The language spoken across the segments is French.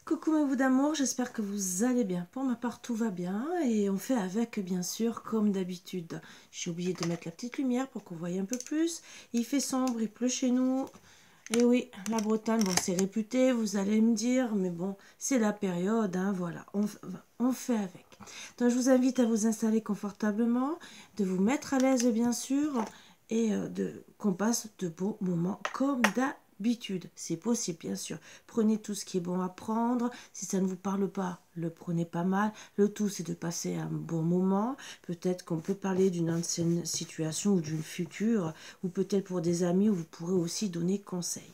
Coucou mes bouts d'amour, j'espère que vous allez bien. Pour ma part, tout va bien et on fait avec, bien sûr, comme d'habitude. J'ai oublié de mettre la petite lumière pour qu'on voie un peu plus. Il fait sombre, il pleut chez nous. Et oui, la Bretagne, bon, c'est réputé, vous allez me dire, mais bon, c'est la période, hein, voilà, on fait avec. Donc, je vous invite à vous installer confortablement, de vous mettre à l'aise, bien sûr, et qu'on passe de beaux moments comme d'habitude. C'est possible, bien sûr. Prenez tout ce qui est bon à prendre. Si ça ne vous parle pas, le prenez pas mal. Le tout, c'est de passer un bon moment. Peut-être qu'on peut parler d'une ancienne situation ou d'une future, ou peut-être pour des amis où vous pourrez aussi donner conseil.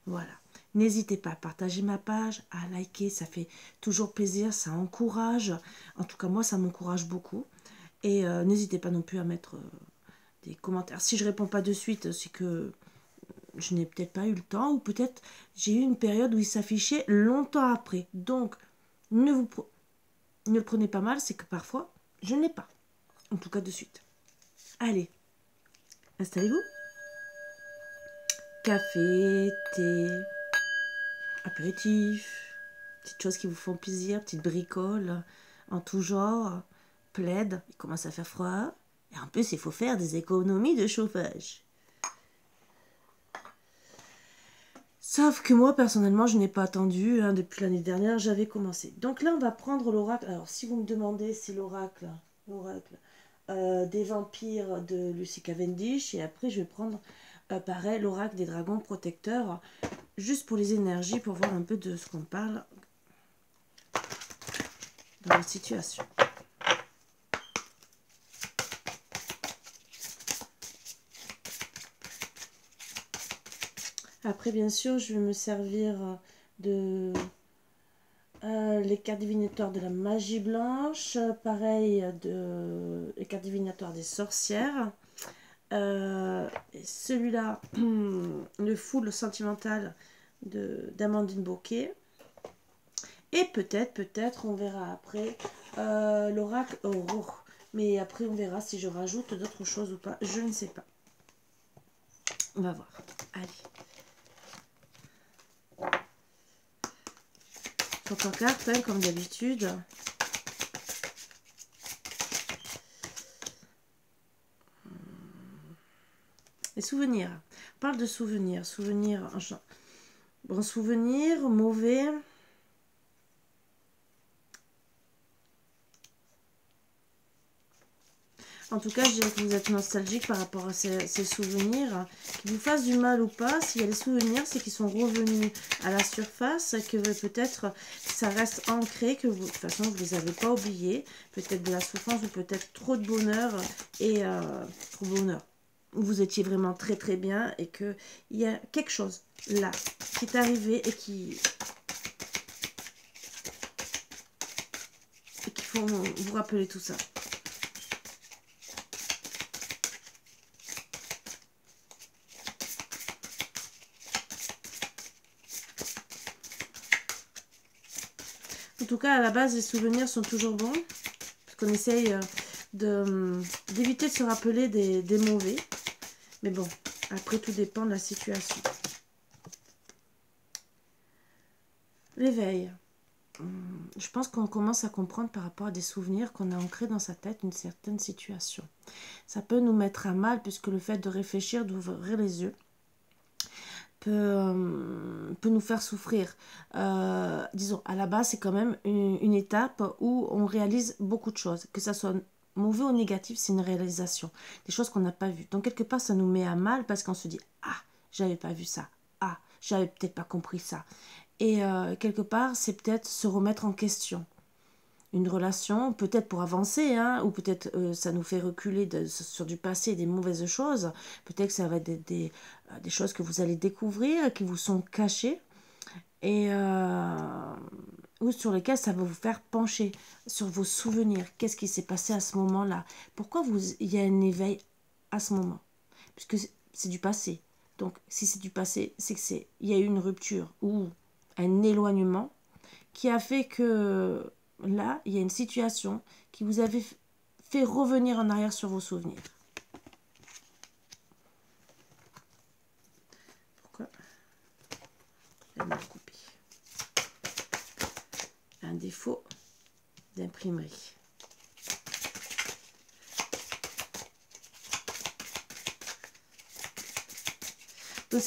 Voilà. N'hésitez pas à partager ma page, à liker, ça fait toujours plaisir, ça encourage. En tout cas, moi, ça m'encourage beaucoup. Et n'hésitez pas non plus à mettre des commentaires. Si je réponds pas de suite, c'est que je n'ai peut-être pas eu le temps, ou peut-être j'ai eu une période où il s'affichait longtemps après. Donc, ne le prenez pas mal, c'est que parfois, je ne l'ai pas. En tout cas, de suite. Allez, installez-vous. Café, thé, apéritif, petites choses qui vous font plaisir, petites bricoles en tout genre, plaid, il commence à faire froid. Et en plus, il faut faire des économies de chauffage. Sauf que moi, personnellement, je n'ai pas attendu. Hein, depuis l'année dernière, j'avais commencé. Donc là, on va prendre l'oracle. Alors, si vous me demandez, c'est l'oracle des vampires de Lucy Cavendish. Et après, je vais prendre, pareil, l'oracle des dragons protecteurs. Juste pour les énergies, pour voir un peu de ce qu'on parle dans la situation. Après, bien sûr, je vais me servir de les cartes divinatoires de la magie blanche, pareil de les cartes divinatoires des sorcières. Celui-là, le full sentimental d'Amandine Bouquet. Et peut-être, on verra après l'oracle Aurore. Mais après, on verra si je rajoute d'autres choses ou pas. Je ne sais pas. On va voir. Allez. Donc en carte, hein, comme d'habitude. Les souvenirs. On parle de souvenirs. Souvenirs, bon souvenir, mauvais. En tout cas, je dirais que vous êtes nostalgique par rapport à ces souvenirs. Qu'ils vous fassent du mal ou pas, s'il y a des souvenirs, c'est qu'ils sont revenus à la surface, que peut-être ça reste ancré, que vous, de toute façon, vous ne les avez pas oubliés. Peut-être de la souffrance ou peut-être trop de bonheur et trop de bonheur. Vous étiez vraiment très très bien et qu'il y a quelque chose là qui est arrivé et qui faut vous rappeler tout ça. En tout cas, à la base, les souvenirs sont toujours bons. Parce qu'on essaye d'éviter de se rappeler des mauvais. Mais bon, après, tout dépend de la situation. L'éveil. Je pense qu'on commence à comprendre par rapport à des souvenirs qu'on a ancrés dans sa tête une certaine situation. Ça peut nous mettre à mal puisque le fait de réfléchir, d'ouvrir les yeux, peut nous faire souffrir. Disons, à la base, c'est quand même une étape où on réalise beaucoup de choses. Que ça soit mauvais ou négatif, c'est une réalisation. Des choses qu'on n'a pas vues. Donc, quelque part, ça nous met à mal parce qu'on se dit « Ah, j'avais pas vu ça. Ah, j'avais peut-être pas compris ça. » Et quelque part, c'est peut-être se remettre en question. Une relation, peut-être pour avancer, hein, ou peut-être ça nous fait reculer sur du passé des mauvaises choses. Peut-être que ça va être des choses que vous allez découvrir, qui vous sont cachées, et ou sur lesquelles ça va vous faire pencher sur vos souvenirs. Qu'est-ce qui s'est passé à ce moment-là? Pourquoi il y a un éveil à ce moment? Puisque c'est du passé. Donc, si c'est du passé, c'est que il y a eu une rupture ou un éloignement qui a fait que là, il y a une situation qui vous avait fait revenir en arrière sur vos souvenirs. Pourquoi? Elle m'a coupé. un défaut d'imprimerie. Donc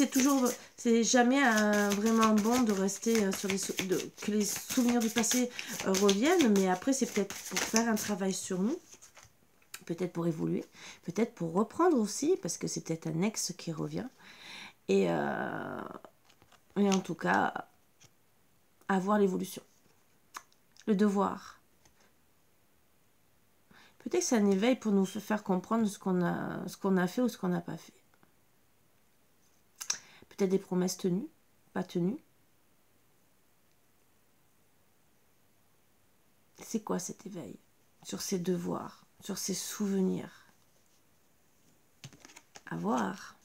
c'est jamais vraiment bon de rester sur que les souvenirs du passé reviennent, mais après c'est peut-être pour faire un travail sur nous, peut-être pour évoluer, peut-être pour reprendre aussi, parce que c'est peut-être un ex qui revient, et en tout cas, avoir l'évolution, le devoir. Peut-être que c'est un éveil pour nous faire comprendre ce qu'on a fait ou ce qu'on n'a pas fait. Peut-être des promesses tenues, pas tenues. C'est quoi cet éveil? Sur ses devoirs, sur ses souvenirs. À voir.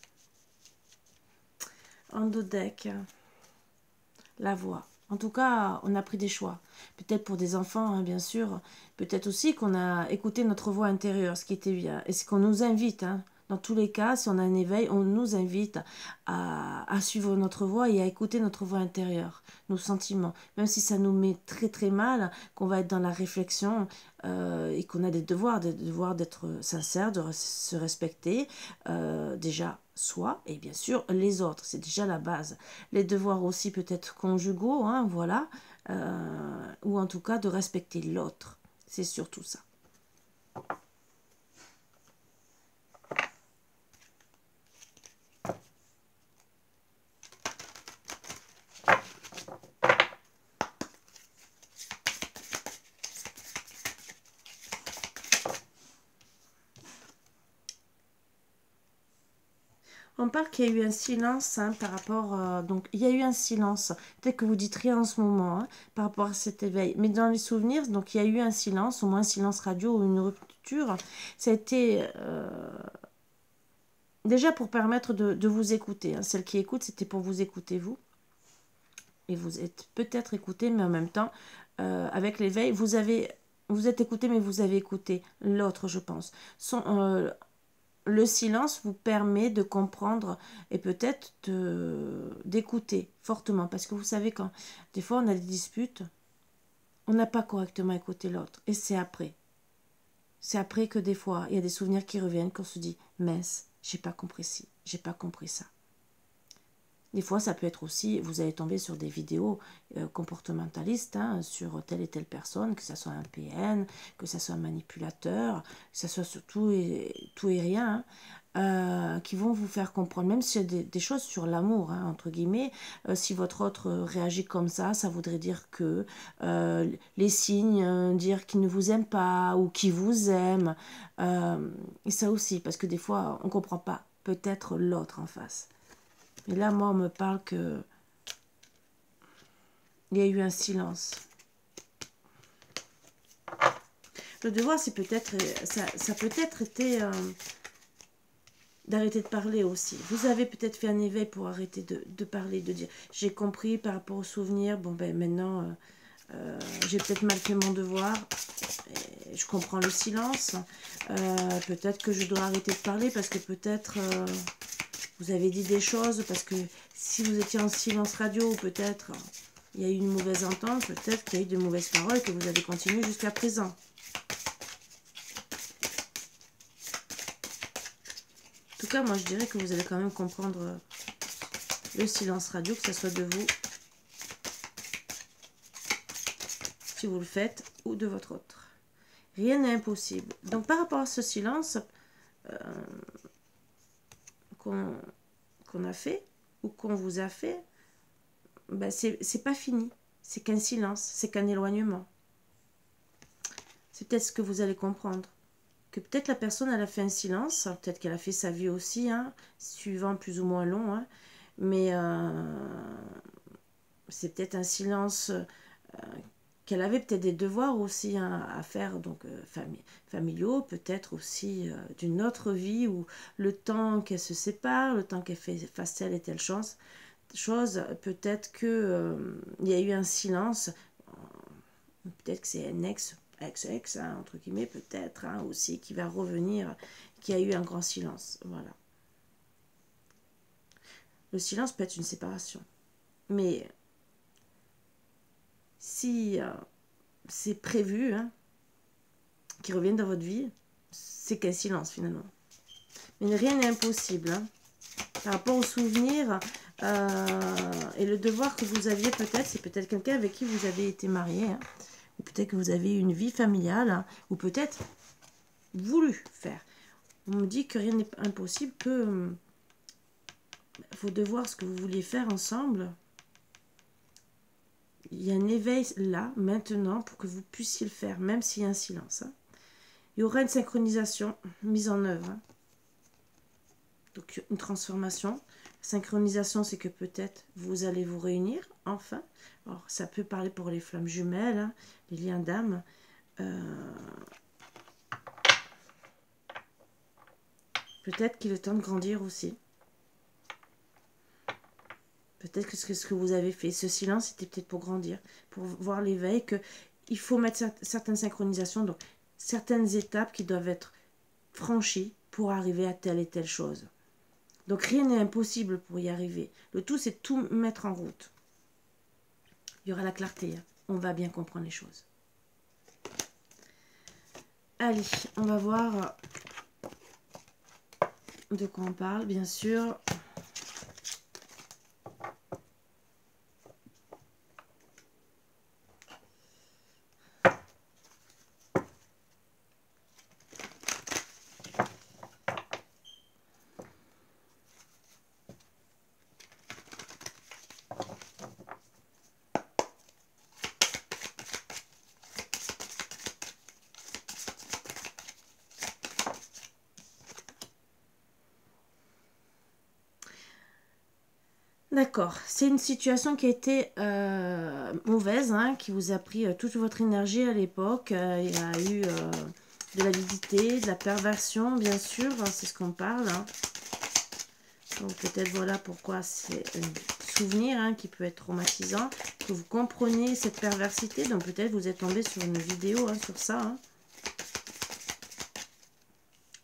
En dos deck, la voix. En tout cas, on a pris des choix. Peut-être pour des enfants, hein, bien sûr. Peut-être aussi qu'on a écouté notre voix intérieure, ce qui était bien. Et ce qu'on nous invite, hein. Dans tous les cas, si on a un éveil, on nous invite à suivre notre voix et à écouter notre voix intérieure, nos sentiments. Même si ça nous met très très mal, qu'on va être dans la réflexion et qu'on a des devoirs d'être sincère, de se respecter, déjà soi et bien sûr les autres. C'est déjà la base. Les devoirs aussi peut-être conjugaux, hein, voilà, ou en tout cas de respecter l'autre. C'est surtout ça. On parle qu'il y a eu un silence hein, par rapport... donc, il y a eu un silence. Peut-être que vous dites rien en ce moment hein, par rapport à cet éveil. Mais dans les souvenirs, donc il y a eu un silence, au moins un silence radio ou une rupture. Ça a été... déjà pour permettre de vous écouter. Hein. Celle qui écoute, c'était pour vous écouter, vous. Et vous êtes peut-être écouté, mais en même temps, avec l'éveil, vous êtes écouté, mais vous avez écouté l'autre, je pense. Le silence vous permet de comprendre et peut-être d'écouter fortement. Parce que vous savez, quand des fois on a des disputes, on n'a pas correctement écouté l'autre. Et c'est après. C'est après que des fois, il y a des souvenirs qui reviennent, qu'on se dit, mince, j'ai pas compris ci, j'ai pas compris ça. Des fois, ça peut être aussi, vous allez tomber sur des vidéos comportementalistes hein, sur telle et telle personne, que ce soit un PN, que ce soit un manipulateur, que ce soit sur tout et rien, qui vont vous faire comprendre, même s'il y a des choses sur l'amour, hein, entre guillemets, si votre autre réagit comme ça voudrait dire que les signes, dire qu'il ne vous aime pas ou qu'il vous aime, et ça aussi, parce que des fois, on ne comprend pas peut-être l'autre en face. Et là, moi, on me parle que il y a eu un silence. Le devoir, c'est peut-être, ça peut-être été d'arrêter de parler aussi. Vous avez peut-être fait un éveil pour arrêter de parler, de dire, j'ai compris par rapport aux souvenirs, bon ben maintenant, j'ai peut-être mal fait mon devoir, et je comprends le silence. Peut-être que je dois arrêter de parler parce que peut-être... vous avez dit des choses, parce que si vous étiez en silence radio, peut-être il y a eu une mauvaise entente, peut-être qu'il y a eu de mauvaises paroles que vous avez continué jusqu'à présent. En tout cas, moi je dirais que vous allez quand même comprendre le silence radio, que ce soit de vous, si vous le faites, ou de votre autre. Rien n'est impossible. Donc par rapport à ce silence qu'on a fait, ou qu'on vous a fait, ben c'est pas fini. C'est qu'un silence, c'est qu'un éloignement. C'est peut-être ce que vous allez comprendre. Que peut-être la personne, elle a fait un silence, peut-être qu'elle a fait sa vie aussi, hein, suivant plus ou moins long, hein, mais c'est peut-être un silence qu'elle avait peut-être des devoirs aussi hein, à faire, donc familiaux, peut-être aussi d'une autre vie, où le temps qu'elle se sépare, le temps qu'elle fasse telle et telle chose, peut-être que il y a eu un silence, peut-être que c'est un ex, hein, entre guillemets, peut-être hein, aussi, qui va revenir, qui a eu un grand silence, voilà. Le silence peut être une séparation, mais si c'est prévu, hein, qui reviennent dans votre vie, c'est qu'un silence finalement. Mais rien n'est impossible. Hein. Par rapport aux souvenirs et le devoir que vous aviez peut-être, c'est peut-être quelqu'un avec qui vous avez été marié, hein, ou peut-être que vous avez une vie familiale, hein, ou peut-être voulu faire. On me dit que rien n'est impossible, que vos devoirs, ce que vous vouliez faire ensemble, il y a un éveil là, maintenant, pour que vous puissiez le faire, même s'il y a un silence. Hein. Il y aura une synchronisation mise en œuvre. Hein. Donc, une transformation. Synchronisation, c'est que peut-être vous allez vous réunir, enfin. Alors, ça peut parler pour les flammes jumelles, hein, les liens d'âme. Peut-être qu'il est temps de grandir aussi. Peut-être que ce que vous avez fait, ce silence, c'était peut-être pour grandir, pour voir l'éveil, qu'il faut mettre certaines synchronisations, donc certaines étapes qui doivent être franchies pour arriver à telle et telle chose. Donc rien n'est impossible pour y arriver. Le tout, c'est tout mettre en route. Il y aura la clarté, hein. On va bien comprendre les choses. Allez, on va voir de quoi on parle, bien sûr. D'accord, c'est une situation qui a été mauvaise, hein, qui vous a pris toute votre énergie à l'époque. Il y a eu de l'avidité, de la perversion, bien sûr, hein, c'est ce qu'on parle. Hein. Donc peut-être voilà pourquoi c'est un souvenir, hein, qui peut être traumatisant, que vous comprenez cette perversité. Donc peut-être vous êtes tombé sur une vidéo, hein, sur ça. Hein.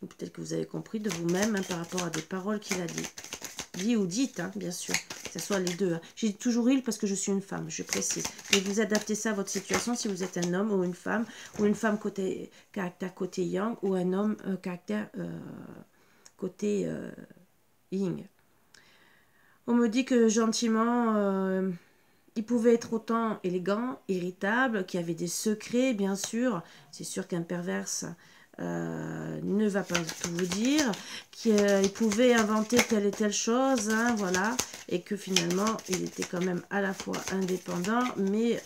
Ou peut-être que vous avez compris de vous-même, hein, par rapport à des paroles qu'il a dit ou dites, hein, bien sûr. Que ce soit les deux. Hein. J'ai toujours il parce que je suis une femme, je précise. Et vous adaptez ça à votre situation si vous êtes un homme ou une femme côté caractère côté yang, ou un homme caractère côté yin. On me dit que gentiment, il pouvait être autant élégant, irritable, qu'il y avait des secrets, bien sûr. C'est sûr qu'un perverse ne va pas tout vous dire, qu'il pouvait inventer telle et telle chose, hein, voilà, et que finalement, il était quand même à la fois indépendant, mais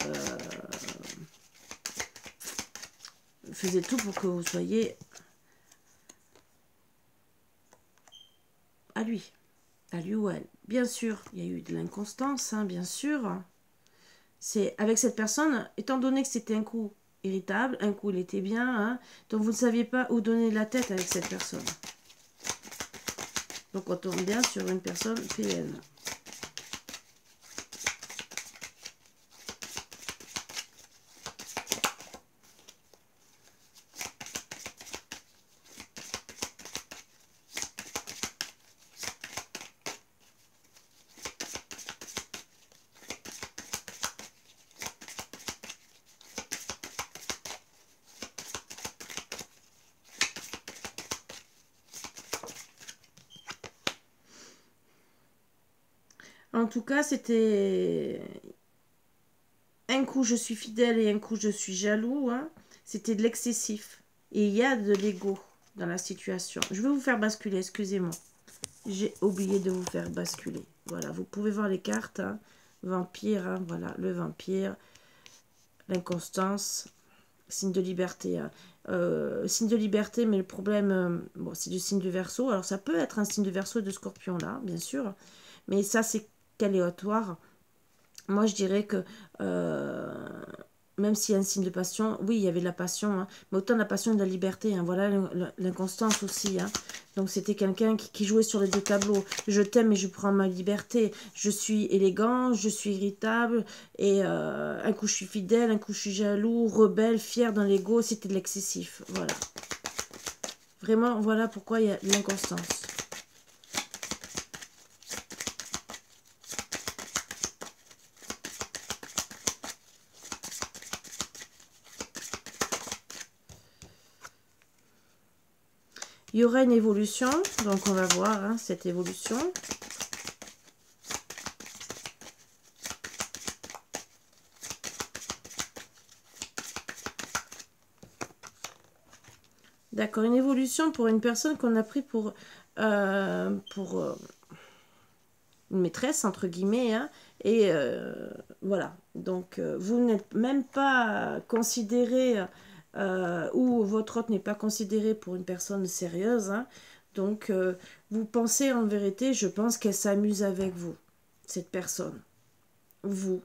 faisait tout pour que vous soyez à lui ou à elle. Bien sûr, il y a eu de l'inconstance, hein, bien sûr. C'est avec cette personne, étant donné que c'était un coup irritable, un coup il était bien, hein, donc vous ne saviez pas où donner la tête avec cette personne. Donc on tombe bien sur une personne PN. En tout cas, c'était un coup je suis fidèle et un coup je suis jaloux. Hein. C'était de l'excessif. Et il y a de l'ego dans la situation. Je vais vous faire basculer, excusez-moi. J'ai oublié de vous faire basculer. Voilà, vous pouvez voir les cartes. Hein. Vampire, hein, voilà, le vampire. L'inconstance. Signe de liberté. Hein. Signe de liberté, mais le problème, bon, c'est du signe de Verseau. Alors ça peut être un signe de Verseau et de Scorpion là, bien sûr. Mais ça, c'est aléatoire. Moi, je dirais que même s'il y a un signe de passion, oui, il y avait de la passion, hein, mais autant de la passion et de la liberté. Hein, voilà l'inconstance aussi. Hein. Donc, c'était quelqu'un qui jouait sur les deux tableaux. Je t'aime et je prends ma liberté. Je suis élégant, je suis irritable. Et un coup, je suis fidèle, un coup, je suis jaloux, rebelle, fier dans l'ego. C'était de l'excessif. Voilà. Vraiment, voilà pourquoi il y a de l'inconstance. Il y aura une évolution, donc on va voir hein, cette évolution. D'accord, une évolution pour une personne qu'on a pris pour une maîtresse, entre guillemets. Hein, et voilà, donc vous n'êtes même pas considéré, ou votre hôte n'est pas considéré pour une personne sérieuse. Hein, donc vous pensez en vérité, je pense qu'elle s'amuse avec vous, cette personne. Vous,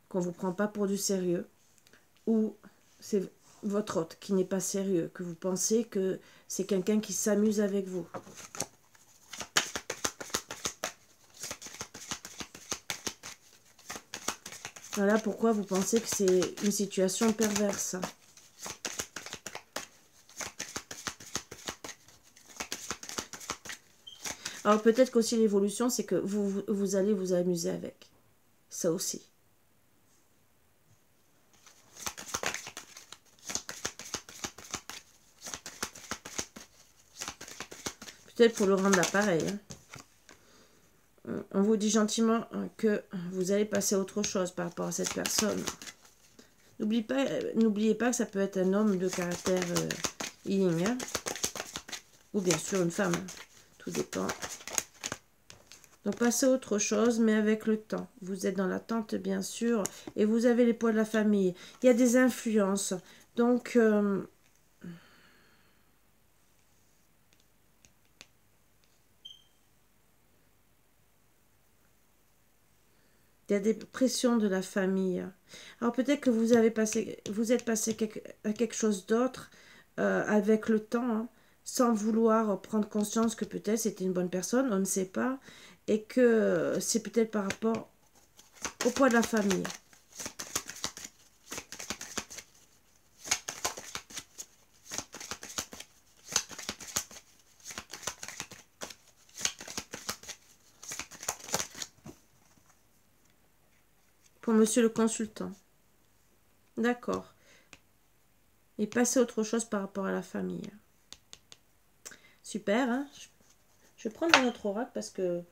qu'on ne vous prend pas pour du sérieux. Ou c'est votre hôte qui n'est pas sérieux, que vous pensez que c'est quelqu'un qui s'amuse avec vous. Voilà pourquoi vous pensez que c'est une situation perverse. Alors peut-être qu'aussi l'évolution, c'est que vous allez vous amuser avec. Ça aussi. Peut-être pour le rendre l'appareil. On vous dit gentiment que vous allez passer à autre chose par rapport à cette personne. N'oubliez pas que ça peut être un homme de caractère yin, hein, ou bien sûr une femme. Tout dépend. Donc passez à autre chose, mais avec le temps. Vous êtes dans l'attente, bien sûr, et vous avez les poids de la famille. Il y a des influences. Donc... il y a des pressions de la famille. Alors peut-être que vous êtes passé à quelque chose d'autre avec le temps, hein, sans vouloir prendre conscience que peut-être c'était une bonne personne, on ne sait pas, et que c'est peut-être par rapport au poids de la famille. Pour monsieur le consultant. D'accord. Et passer à autre chose par rapport à la famille. Super, hein. Je vais prendre un autre oracle parce que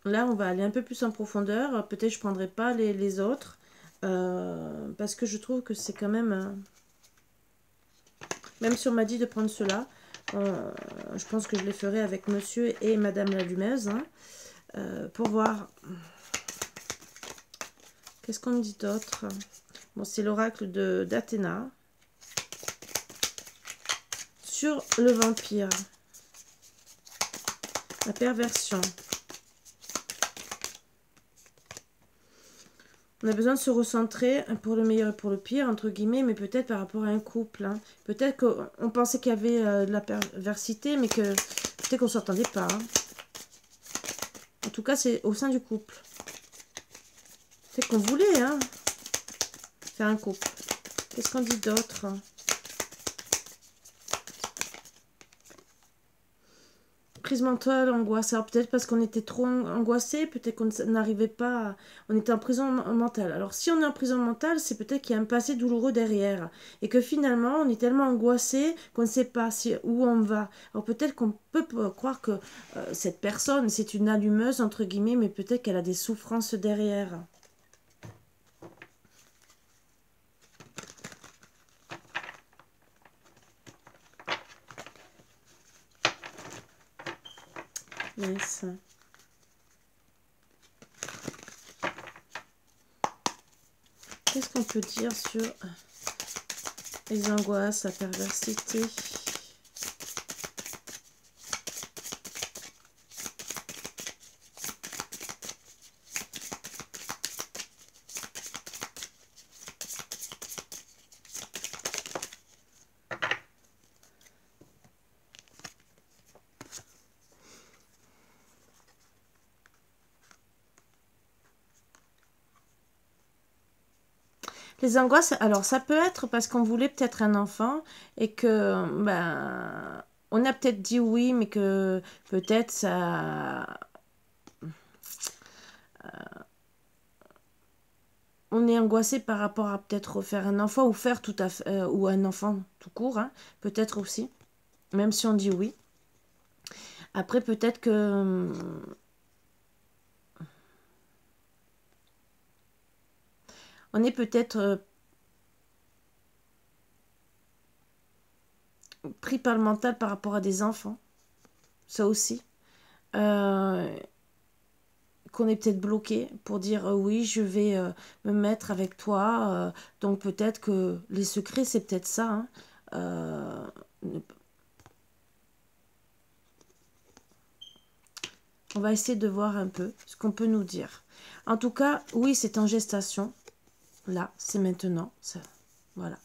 là, on va aller un peu plus en profondeur. Peut-être je ne prendrai pas les autres parce que je trouve que c'est quand même... même si on m'a dit de prendre cela, je pense que je les ferai avec monsieur et madame l'allumeuse hein, pour voir... Qu'est-ce qu'on me dit d'autre? Bon, c'est l'oracle d'Athéna sur le vampire. La perversion. On a besoin de se recentrer pour le meilleur et pour le pire, entre guillemets, mais peut-être par rapport à un couple. Hein. Peut-être qu'on pensait qu'il y avait de la perversité, mais que peut-être qu'on ne s'entendait pas. Hein. En tout cas, c'est au sein du couple. C'est qu'on voulait hein, faire un couple. Qu'est-ce qu'on dit d'autre? Crise mentale, angoisse. Alors peut-être parce qu'on était trop angoissé, peut-être qu'on n'arrivait pas, on était en prison mentale. Alors si on est en prison mentale, c'est peut-être qu'il y a un passé douloureux derrière. Et que finalement, on est tellement angoissé qu'on ne sait pas où on va. Alors peut-être qu'on peut croire que cette personne, c'est une allumeuse, entre guillemets, mais peut-être qu'elle a des souffrances derrière. Yes. Qu'est-ce qu'on peut dire sur les angoisses, la perversité? Les angoisses, alors ça peut être parce qu'on voulait peut-être un enfant et que ben on a peut-être dit oui, mais que peut-être ça on est angoissé par rapport à peut-être refaire un enfant ou faire tout à fait, ou un enfant tout court, hein, peut-être aussi, même si on dit oui. Après, peut-être que on est peut-être pris par le mental par rapport à des enfants, ça aussi. Qu'on est peut-être bloqué pour dire oui, je vais me mettre avec toi. Donc peut-être que les secrets, c'est peut-être ça. Hein. On va essayer de voir un peu ce qu'on peut nous dire. En tout cas, oui, c'est en gestation. Là, c'est maintenant. Ça, voilà.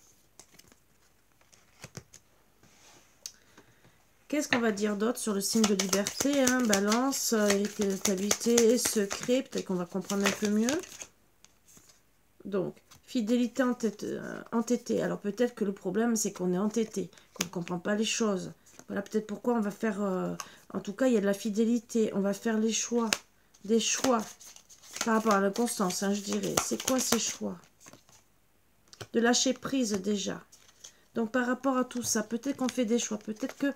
Qu'est-ce qu'on va dire d'autre sur le signe de liberté, hein? Balance, irritabilité, secret. Peut-être qu'on va comprendre un peu mieux. Donc, fidélité entêtée. Alors peut-être que le problème, c'est qu'on est entêté, qu'on ne comprend pas les choses. Voilà peut-être pourquoi on va faire... en tout cas, il y a de la fidélité. On va faire les choix. Des choix par rapport à l'inconstance, hein, je dirais. C'est quoi ces choix? De lâcher prise déjà. Donc par rapport à tout ça, peut-être qu'on fait des choix, peut-être que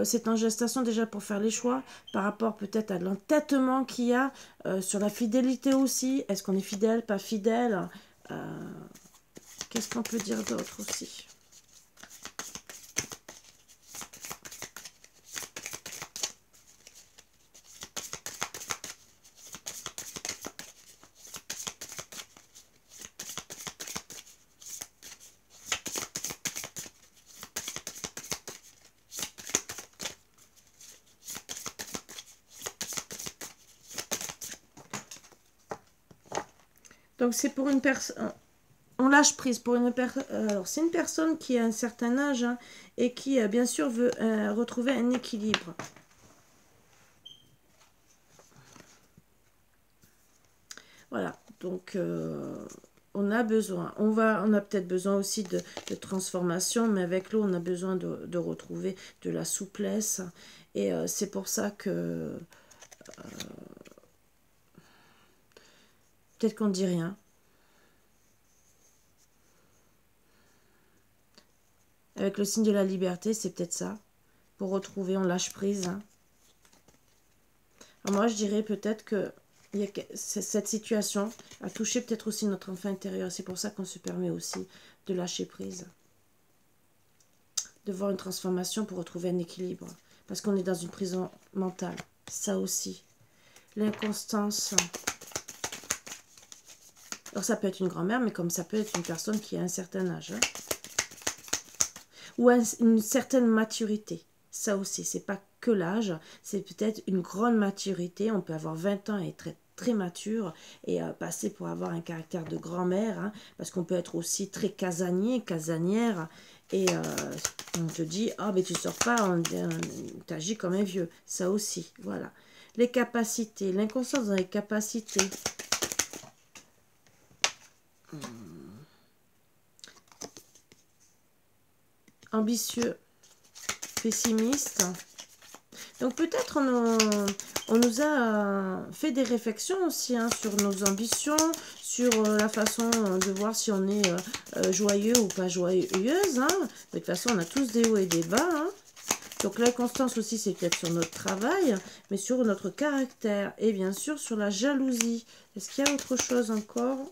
c'est en gestation déjà pour faire les choix, par rapport peut-être à l'entêtement qu'il y a, sur la fidélité aussi, est-ce qu'on est fidèle, pas fidèle, qu'est-ce qu'on peut dire d'autre aussi? Donc c'est pour une personne, on lâche prise pour une personne. Alors c'est une personne qui a un certain âge, hein, et qui bien sûr veut retrouver un équilibre. Voilà, donc on a besoin, on a peut-être besoin aussi de transformation, mais avec l'eau on a besoin de retrouver de la souplesse, et c'est pour ça que peut-être qu'on ne dit rien. Avec le signe de la liberté, c'est peut-être ça. Pour retrouver, on lâche prise. Hein. Alors moi, je dirais peut-être que cette situation a touché peut-être aussi notre enfant intérieur. C'est pour ça qu'on se permet aussi de lâcher prise. De voir une transformation pour retrouver un équilibre. Parce qu'on est dans une prison mentale. Ça aussi. L'inconstance. Alors ça peut être une grand-mère, mais comme ça peut être une personne qui a un certain âge. Hein. Ou une certaine maturité. Ça aussi, c'est pas que l'âge, c'est peut-être une grande maturité. On peut avoir 20 ans et être très mature et passer pour avoir un caractère de grand-mère, hein, parce qu'on peut être aussi très casanier, casanière, et on te dit, ah mais tu sors pas, tu agis comme un vieux. Ça aussi, voilà. Les capacités, l'inconscience dans les capacités. Ambitieux, pessimiste. Donc peut-être on nous a fait des réflexions aussi, hein, sur nos ambitions, sur la façon de voir si on est joyeux ou pas joyeuse. Hein. De toute façon, on a tous des hauts et des bas. Hein. Donc l'inconstance aussi, c'est peut-être sur notre travail, mais sur notre caractère et bien sûr sur la jalousie. Est-ce qu'il y a autre chose encore ?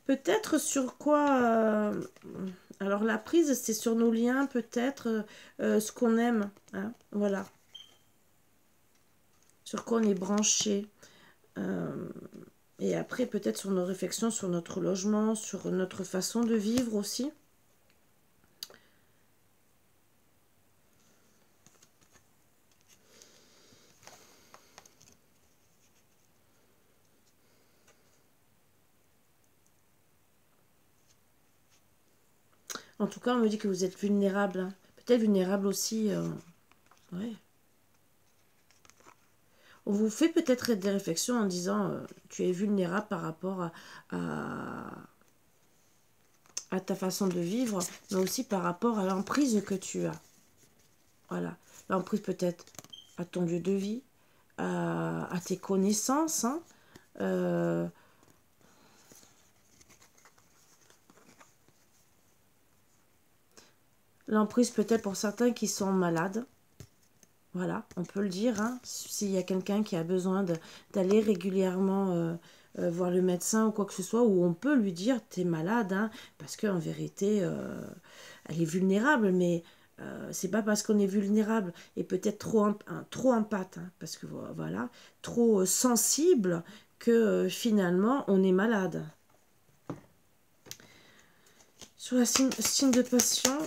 Peut-être sur quoi... alors la prise, c'est sur nos liens, peut-être ce qu'on aime. Hein, voilà. Sur quoi on est branché. Et après, peut-être sur nos réflexions, sur notre logement, sur notre façon de vivre aussi. En tout cas, on me dit que vous êtes vulnérable. Hein. Peut-être vulnérable aussi. Ouais. On vous fait peut-être des réflexions en disant tu es vulnérable par rapport à ta façon de vivre, mais aussi par rapport à l'emprise que tu as. Voilà. L'emprise peut-être à ton lieu de vie, à tes connaissances. Hein. L'emprise peut-être pour certains qui sont malades. Voilà, on peut le dire. Hein. S'il y a quelqu'un qui a besoin d'aller régulièrement voir le médecin ou quoi que ce soit, où on peut lui dire t'es malade, hein, parce qu'en vérité, elle est vulnérable, mais c'est pas parce qu'on est vulnérable et peut-être trop empathe, hein, parce que voilà, trop sensible que finalement on est malade. Sur la signe de passion.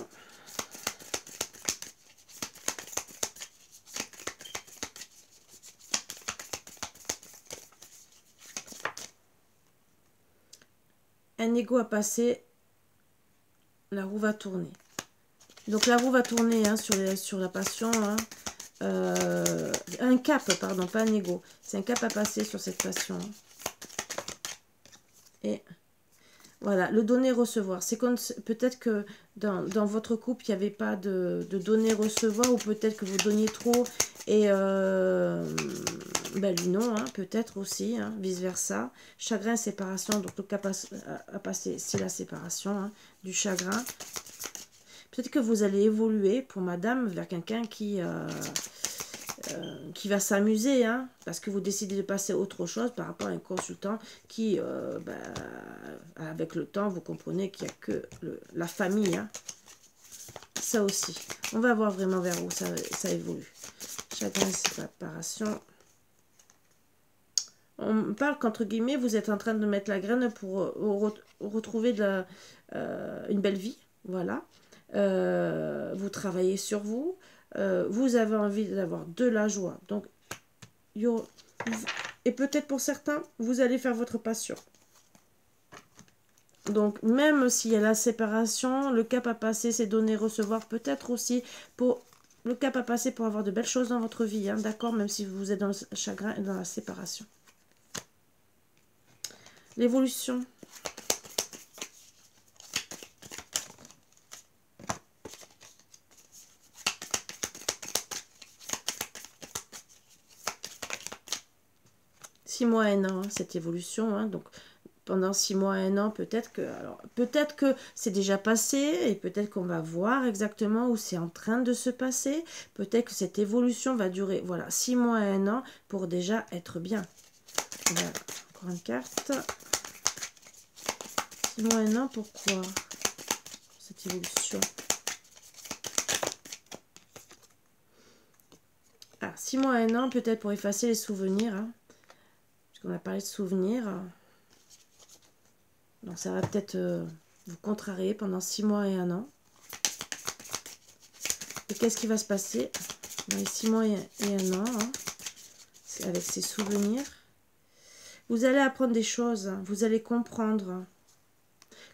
Un ego à passer, la roue va tourner. Donc la roue va tourner hein, sur la passion. Hein. Un cap, pardon, pas un ego. C'est un cap à passer sur cette passion. Et voilà, le donner-recevoir. C'est peut-être que dans votre couple, il n'y avait pas de donner-recevoir, ou peut-être que vous donniez trop et ben lui non, hein, peut-être aussi, hein, vice-versa. Chagrin, séparation, donc le cap à passer, c'est la séparation hein, du chagrin. Peut-être que vous allez évoluer pour madame vers quelqu'un qui va s'amuser, hein, parce que vous décidez de passer à autre chose par rapport à un consultant qui, avec le temps, vous comprenez qu'il n'y a que la famille. Hein. Ça aussi. On va voir vraiment vers où ça évolue. Chacun ses préparations. On parle qu'entre guillemets, vous êtes en train de mettre la graine pour retrouver une belle vie. Voilà. Vous travaillez sur vous. Vous avez envie d'avoir de la joie. Donc, et peut-être pour certains, vous allez faire votre passion. Donc, même s'il y a la séparation, le cap à passer, c'est donner, recevoir. Peut-être aussi pour le cap à passer pour avoir de belles choses dans votre vie. Hein, d'accord, même si vous êtes dans le chagrin et dans la séparation. L'évolution. Six mois et 1 an, cette évolution. Hein, donc, pendant 6 mois, 1 an, peut-être que c'est déjà passé et peut-être qu'on va voir exactement où c'est en train de se passer. Peut-être que cette évolution va durer, voilà, 6 mois et 1 an pour déjà être bien. Voilà, encore une carte. 6 mois et 1 an, pourquoi cette évolution? Ah, 6 mois et 1 an, peut-être pour effacer les souvenirs. Hein, puisqu'on a parlé de souvenirs. Donc ça va peut-être vous contrarier pendant 6 mois et 1 an. Et qu'est-ce qui va se passer dans les 6 mois et 1 an hein, avec ces souvenirs? Vous allez apprendre des choses, hein, vous allez comprendre.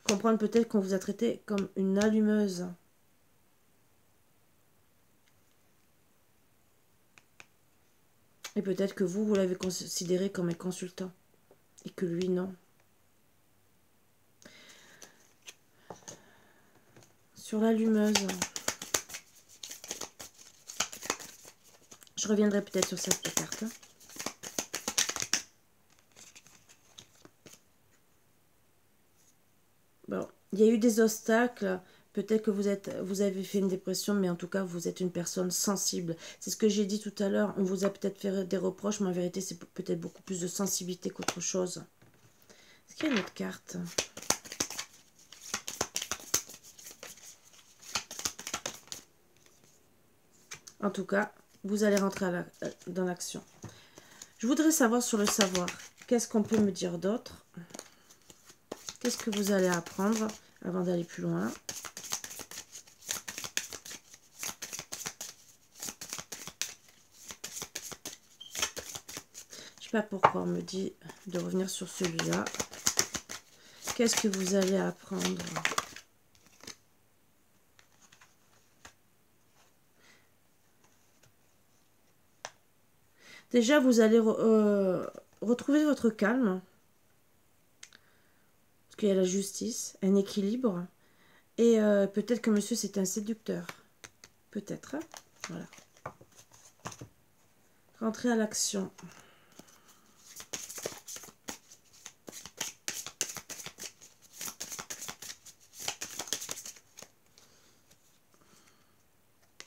Comprendre peut-être qu'on vous a traité comme une allumeuse. Et peut-être que vous l'avez considéré comme un consultant. Et que lui, non. Sur l'allumeuse. Je reviendrai peut-être sur cette carte. Bon, il y a eu des obstacles. Peut-être que vous avez fait une dépression, mais en tout cas, vous êtes une personne sensible. C'est ce que j'ai dit tout à l'heure. On vous a peut-être fait des reproches, mais en vérité, c'est peut-être beaucoup plus de sensibilité qu'autre chose. Est-ce qu'il y a une autre carte ? En tout cas, vous allez rentrer dans l'action. Je voudrais savoir sur le savoir. Qu'est-ce qu'on peut me dire d'autre? Qu'est-ce que vous allez apprendre avant d'aller plus loin? Je sais pas pourquoi on me dit de revenir sur celui-là. Qu'est-ce que vous allez apprendre? Déjà, vous allez retrouver votre calme. Parce qu'il y a la justice, un équilibre. Et peut-être que monsieur, c'est un séducteur. Peut-être. Hein. Voilà. Rentrez à l'action.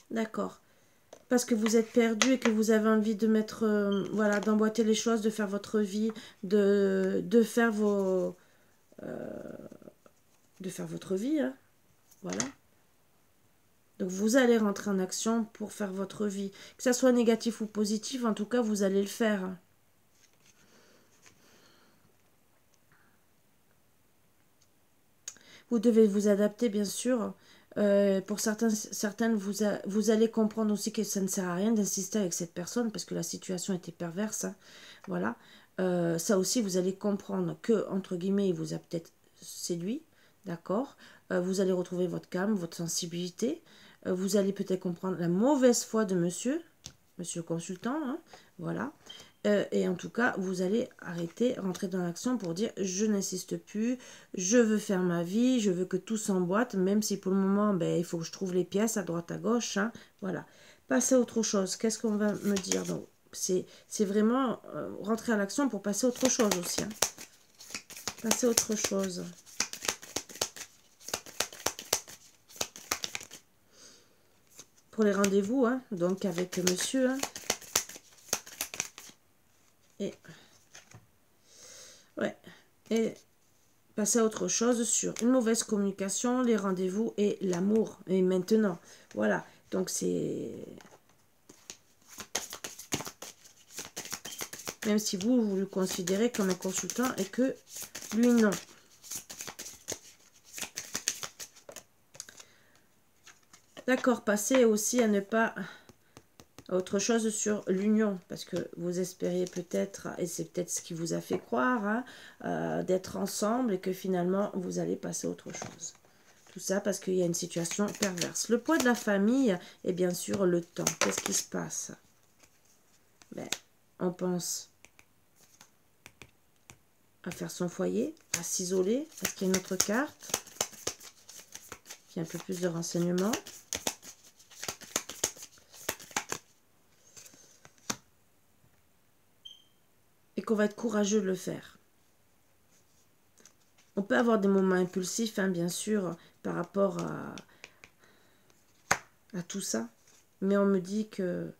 D'accord. Parce que vous êtes perdu et que vous avez envie de mettre, voilà, d'emboîter les choses, de faire votre vie, de faire vos, de faire votre vie, hein. Voilà. Donc vous allez rentrer en action pour faire votre vie. Que ça soit négatif ou positif, en tout cas, vous allez le faire. Vous devez vous adapter, bien sûr. Pour certaines, vous allez comprendre aussi que ça ne sert à rien d'insister avec cette personne parce que la situation était perverse. Hein. Voilà. Ça aussi, vous allez comprendre que, entre guillemets, il vous a peut-être séduit. D'accord. Vous allez retrouver votre calme, votre sensibilité. Vous allez peut-être comprendre la mauvaise foi de monsieur le consultant. Hein. Voilà. Et en tout cas, vous allez arrêter, rentrer dans l'action pour dire je n'insiste plus, je veux faire ma vie, je veux que tout s'emboîte, même si pour le moment, ben, il faut que je trouve les pièces à droite, à gauche. Hein, voilà. Passer à autre chose. Qu'est-ce qu'on va me dire? Donc, c'est vraiment rentrer à l'action pour passer à autre chose aussi. Hein. Passer à autre chose. Pour les rendez-vous, hein, donc avec monsieur. Hein, et ouais. Et passer à autre chose sur une mauvaise communication, les rendez-vous et l'amour. Et maintenant, voilà. Donc c'est... Même si vous le considérez comme un consultant et que lui, non. D'accord, passez aussi à ne pas... Autre chose sur l'union, parce que vous espériez peut-être, et c'est peut-être ce qui vous a fait croire, hein, d'être ensemble et que finalement vous allez passer à autre chose. Tout ça parce qu'il y a une situation perverse. Le poids de la famille et bien sûr le temps. Qu'est-ce qui se passe? Ben, on pense à faire son foyer, à s'isoler. Est-ce qu'il y a une autre carte? Il y a un peu plus de renseignements. Et qu'on va être courageux de le faire. On peut avoir des moments impulsifs, hein, bien sûr, par rapport à tout ça. Mais on me dit qu'on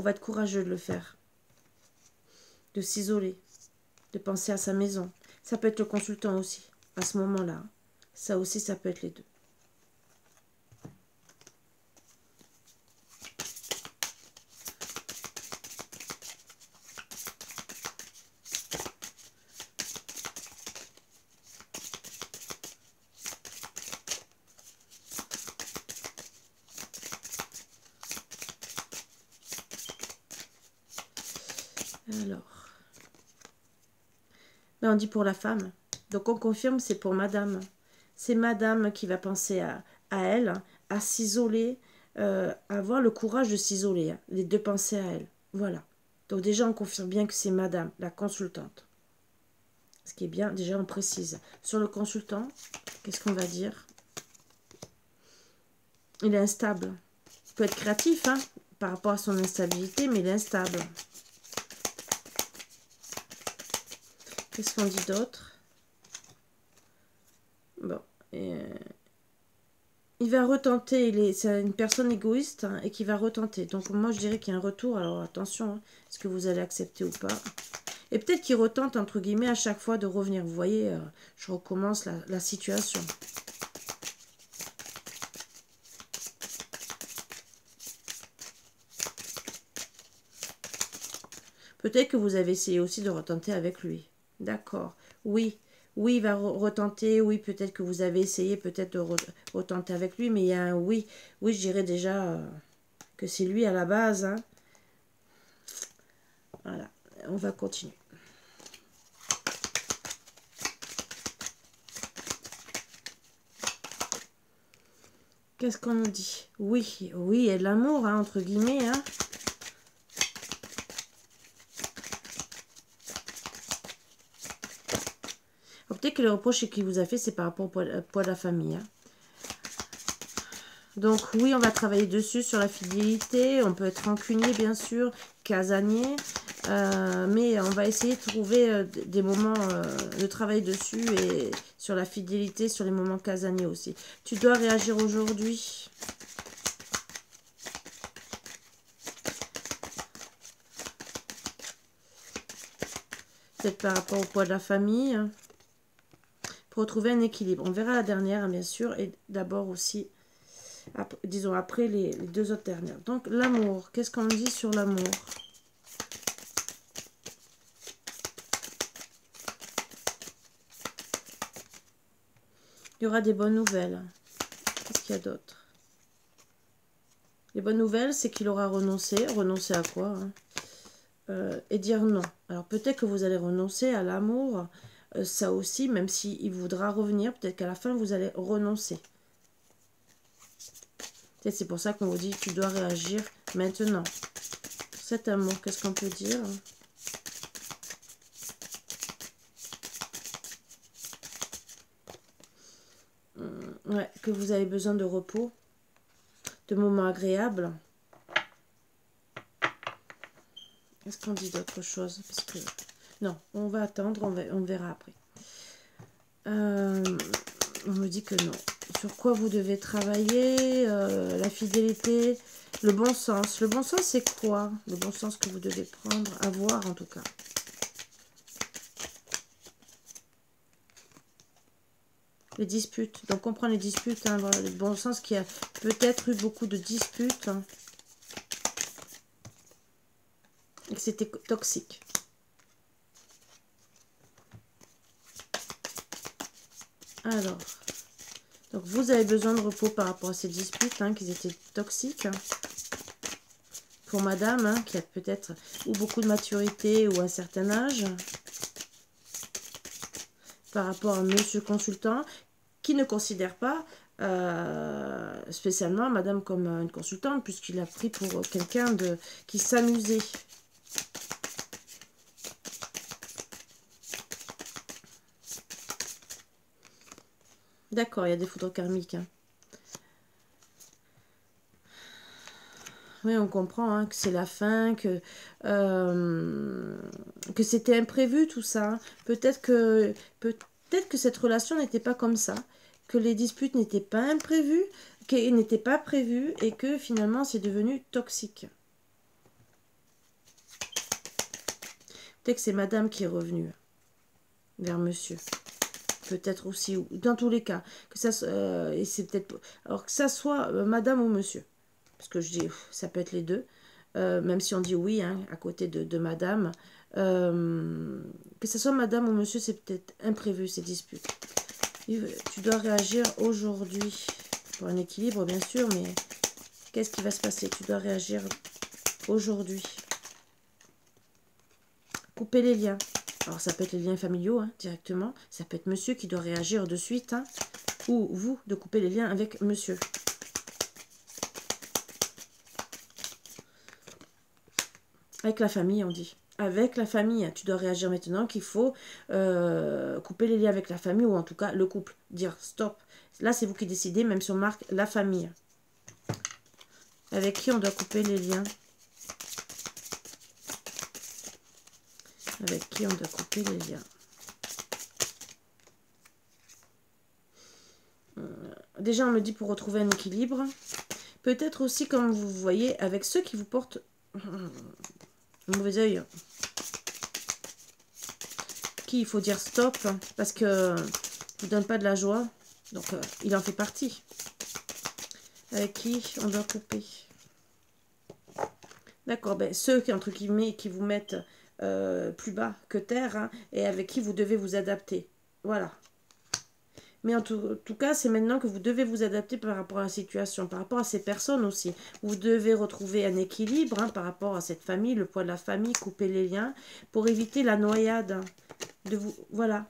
va être courageux de le faire. De s'isoler. De penser à sa maison. Ça peut être le consultant aussi, à ce moment-là. Ça aussi, ça peut être les deux. Alors, ben on dit pour la femme. Donc on confirme, c'est pour madame. C'est madame qui va penser à elle, à s'isoler, à avoir le courage de s'isoler. Hein, les deux penser à elle. Voilà. Donc déjà, on confirme bien que c'est madame, la consultante. Ce qui est bien, déjà, on précise. Sur le consultant, qu'est-ce qu'on va dire? Il est instable. Il peut être créatif, hein, par rapport à son instabilité, mais il est instable. Qu'est-ce qu'on dit d'autre? Bon. Il va retenter. C'est une personne égoïste, hein, et qui va retenter. Donc moi, je dirais qu'il y a un retour. Alors attention, hein, est-ce que vous allez accepter ou pas? Et peut-être qu'il retente, entre guillemets, à chaque fois de revenir. Vous voyez, je recommence la situation. Peut-être que vous avez essayé aussi de retenter avec lui. D'accord. Oui. Oui, il va retenter. Oui, peut-être que vous avez essayé peut-être de retenter avec lui. Mais il y a un oui. Oui, je dirais déjà que c'est lui à la base. Hein. Voilà. On va continuer. Qu'est-ce qu'on nous dit? Oui, oui, il y a de l'amour, hein, entre guillemets. Hein. Peut-être que le reproche qu'il vous a fait, c'est par rapport au poids de la famille. Hein. Donc oui, on va travailler dessus sur la fidélité. On peut être rancunier, bien sûr, casanier. Mais on va essayer de trouver des moments de travail dessus et sur la fidélité, sur les moments casaniers aussi. Tu dois réagir aujourd'hui. Peut-être par rapport au poids de la famille. Pour retrouver un équilibre. On verra la dernière, bien sûr. Et d'abord aussi, après, disons, après les deux autres dernières. Donc, l'amour. Qu'est-ce qu'on dit sur l'amour? Il y aura des bonnes nouvelles. Qu'est-ce qu'il y a d'autre? Les bonnes nouvelles, c'est qu'il aura renoncé. Renoncer à quoi hein et dire non. Alors, peut-être que vous allez renoncer à l'amour. Ça aussi, même s'il voudra revenir, peut-être qu'à la fin, vous allez renoncer. Peut-être c'est pour ça qu'on vous dit tu dois réagir maintenant. Cet amour, qu'est-ce qu'on peut dire? Ouais, que vous avez besoin de repos, de moments agréables. Est-ce qu'on dit d'autre chose? Parce que non, on va attendre, on verra après. On me dit que non. Sur quoi vous devez travailler? La fidélité, le bon sens. Le bon sens, c'est quoi? Le bon sens que vous devez prendre, avoir en tout cas. Les disputes. Donc, on prend les disputes. Hein, voilà, le bon sens qu'il y a peut-être eu beaucoup de disputes. Hein, et que c'était toxique. Alors, donc vous avez besoin de repos par rapport à ces disputes, hein, qu'ils étaient toxiques. Hein. Pour madame, hein, qui a peut-être ou beaucoup de maturité ou un certain âge. Par rapport à monsieur consultant, qui ne considère pas spécialement madame comme une consultante, puisqu'il a pris pour quelqu'un qui s'amusait. D'accord, il y a des foudres karmiques. Hein. Oui, on comprend hein, que c'est la fin, que c'était imprévu tout ça. Peut-être que cette relation n'était pas comme ça, que les disputes n'étaient pas imprévues, qu'elles n'étaient pas prévues et que finalement c'est devenu toxique. Peut-être que c'est madame qui est revenue vers monsieur. Peut-être aussi, dans tous les cas, que ça, et c'est peut-être, alors que ça soit madame ou monsieur. Parce que je dis, ça peut être les deux. Même si on dit oui, hein, à côté de madame. Que ce soit madame ou monsieur, c'est peut-être imprévu, ces disputes. Tu dois réagir aujourd'hui. Pour un équilibre, bien sûr, mais qu'est-ce qui va se passer? Tu dois réagir aujourd'hui. Couper les liens. Alors, ça peut être les liens familiaux, hein, directement. Ça peut être monsieur qui doit réagir de suite. Hein, ou vous, de couper les liens avec monsieur. Avec la famille, on dit. Avec la famille, tu dois réagir maintenant qu'il faut couper les liens avec la famille ou en tout cas le couple. Dire stop. Là, c'est vous qui décidez, même si on marque la famille. Avec qui on doit couper les liens? Avec qui on doit couper les liens? Déjà, on me dit pour retrouver un équilibre. Peut-être aussi, comme vous voyez, avec ceux qui vous portent un mauvais œil. Qui il faut dire stop parce que ne donne pas de la joie. Donc, il en fait partie. Avec qui on doit couper? D'accord, ben, ceux qui, entre guillemets, qui vous mettent plus bas que terre hein, et avec qui vous devez vous adapter. Voilà. Mais en tout cas, c'est maintenant que vous devez vous adapter par rapport à la situation, par rapport à ces personnes aussi. Vous devez retrouver un équilibre hein, par rapport à cette famille, le poids de la famille, couper les liens, pour éviter la noyade. De vous, voilà.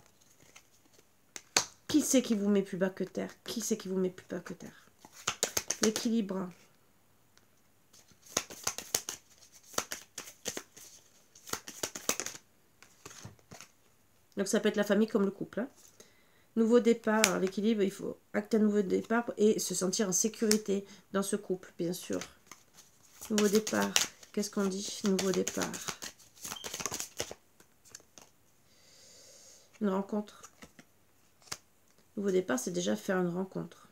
Qui c'est qui vous met plus bas que terre? Qui c'est qui vous met plus bas que terre? l'équilibre. Donc ça peut être la famille comme le couple. Hein. Nouveau départ, l'équilibre, il faut acter un nouveau départ et se sentir en sécurité dans ce couple, bien sûr. Nouveau départ, qu'est-ce qu'on dit? Nouveau départ. Une rencontre. Nouveau départ, c'est déjà faire une rencontre.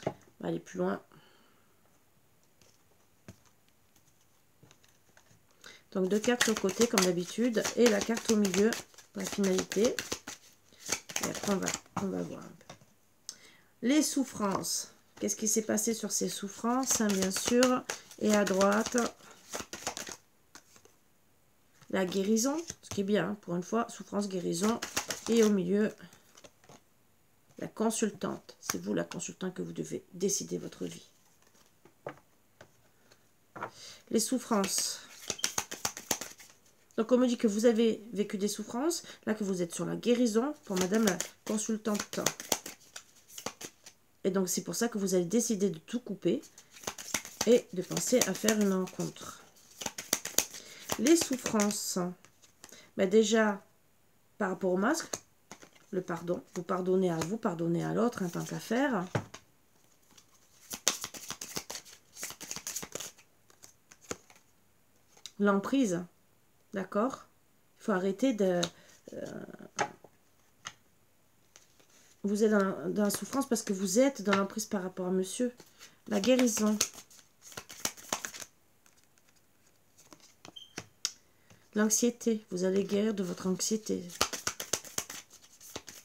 On va aller plus loin. Donc deux cartes sur le côté comme d'habitude et la carte au milieu pour la finalité. Et après on va voir un peu. Les souffrances. Qu'est-ce qui s'est passé sur ces souffrances, hein, bien sûr. Et à droite, la guérison, ce qui est bien, hein, pour une fois, souffrance, guérison. Et au milieu, la consultante. C'est vous la consultante que vous devez décider votre vie. Les souffrances. Donc on me dit que vous avez vécu des souffrances, là que vous êtes sur la guérison pour madame la consultante. Et donc c'est pour ça que vous allez décider de tout couper et de penser à faire une rencontre. Les souffrances. Ben déjà, par rapport au masque, le pardon. Vous pardonnez à vous, pardonnez à l'autre, hein, tant qu'à faire. L'emprise. D'accord? Il faut arrêter de... vous êtes dans la souffrance parce que vous êtes dans l'emprise par rapport à monsieur. La guérison. L'anxiété. Vous allez guérir de votre anxiété.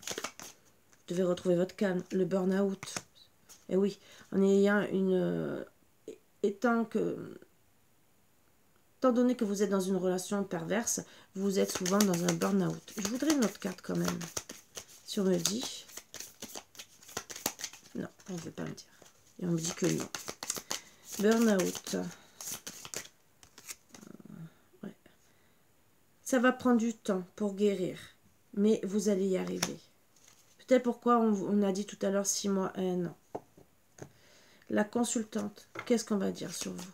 Vous devez retrouver votre calme. Le burn-out. Et oui, en ayant une... étant donné que vous êtes dans une relation perverse, vous êtes souvent dans un burn-out. Je voudrais une autre carte quand même. Si on me dit... Non, on ne veut pas me dire. Et on me dit que non. Burn-out. Ouais. Ça va prendre du temps pour guérir. Mais vous allez y arriver. Peut-être pourquoi on a dit tout à l'heure 6 mois et 1 an. La consultante. Qu'est-ce qu'on va dire sur vous?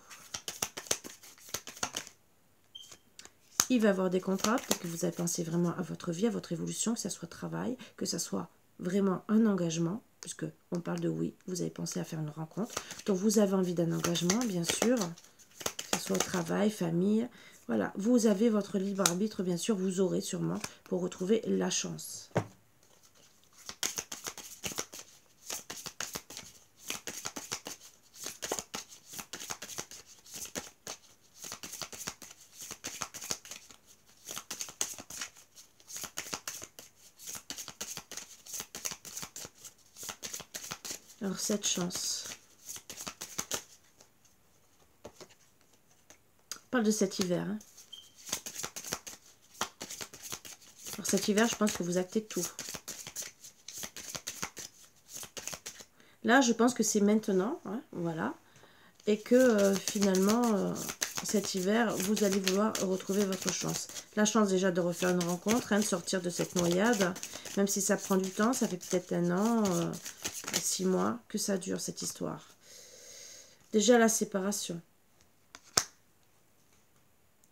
Il va y avoir des contrats, parce que vous avez pensé vraiment à votre vie, à votre évolution, que ce soit travail, que ce soit vraiment un engagement, puisque on parle de oui, vous avez pensé à faire une rencontre. Donc vous avez envie d'un engagement, bien sûr, que ce soit au travail, famille. Voilà, vous avez votre libre arbitre, bien sûr, vous aurez sûrement pour retrouver la chance. Alors, cette chance. On parle de cet hiver. Hein. Alors, cet hiver, je pense que vous actez tout. Là, je pense que c'est maintenant. Hein, voilà. Et que finalement, cet hiver, vous allez vouloir retrouver votre chance. La chance déjà de refaire une rencontre, hein, de sortir de cette noyade. Même si ça prend du temps, ça fait peut-être 1 an... 6 mois que ça dure cette histoire. Déjà la séparation.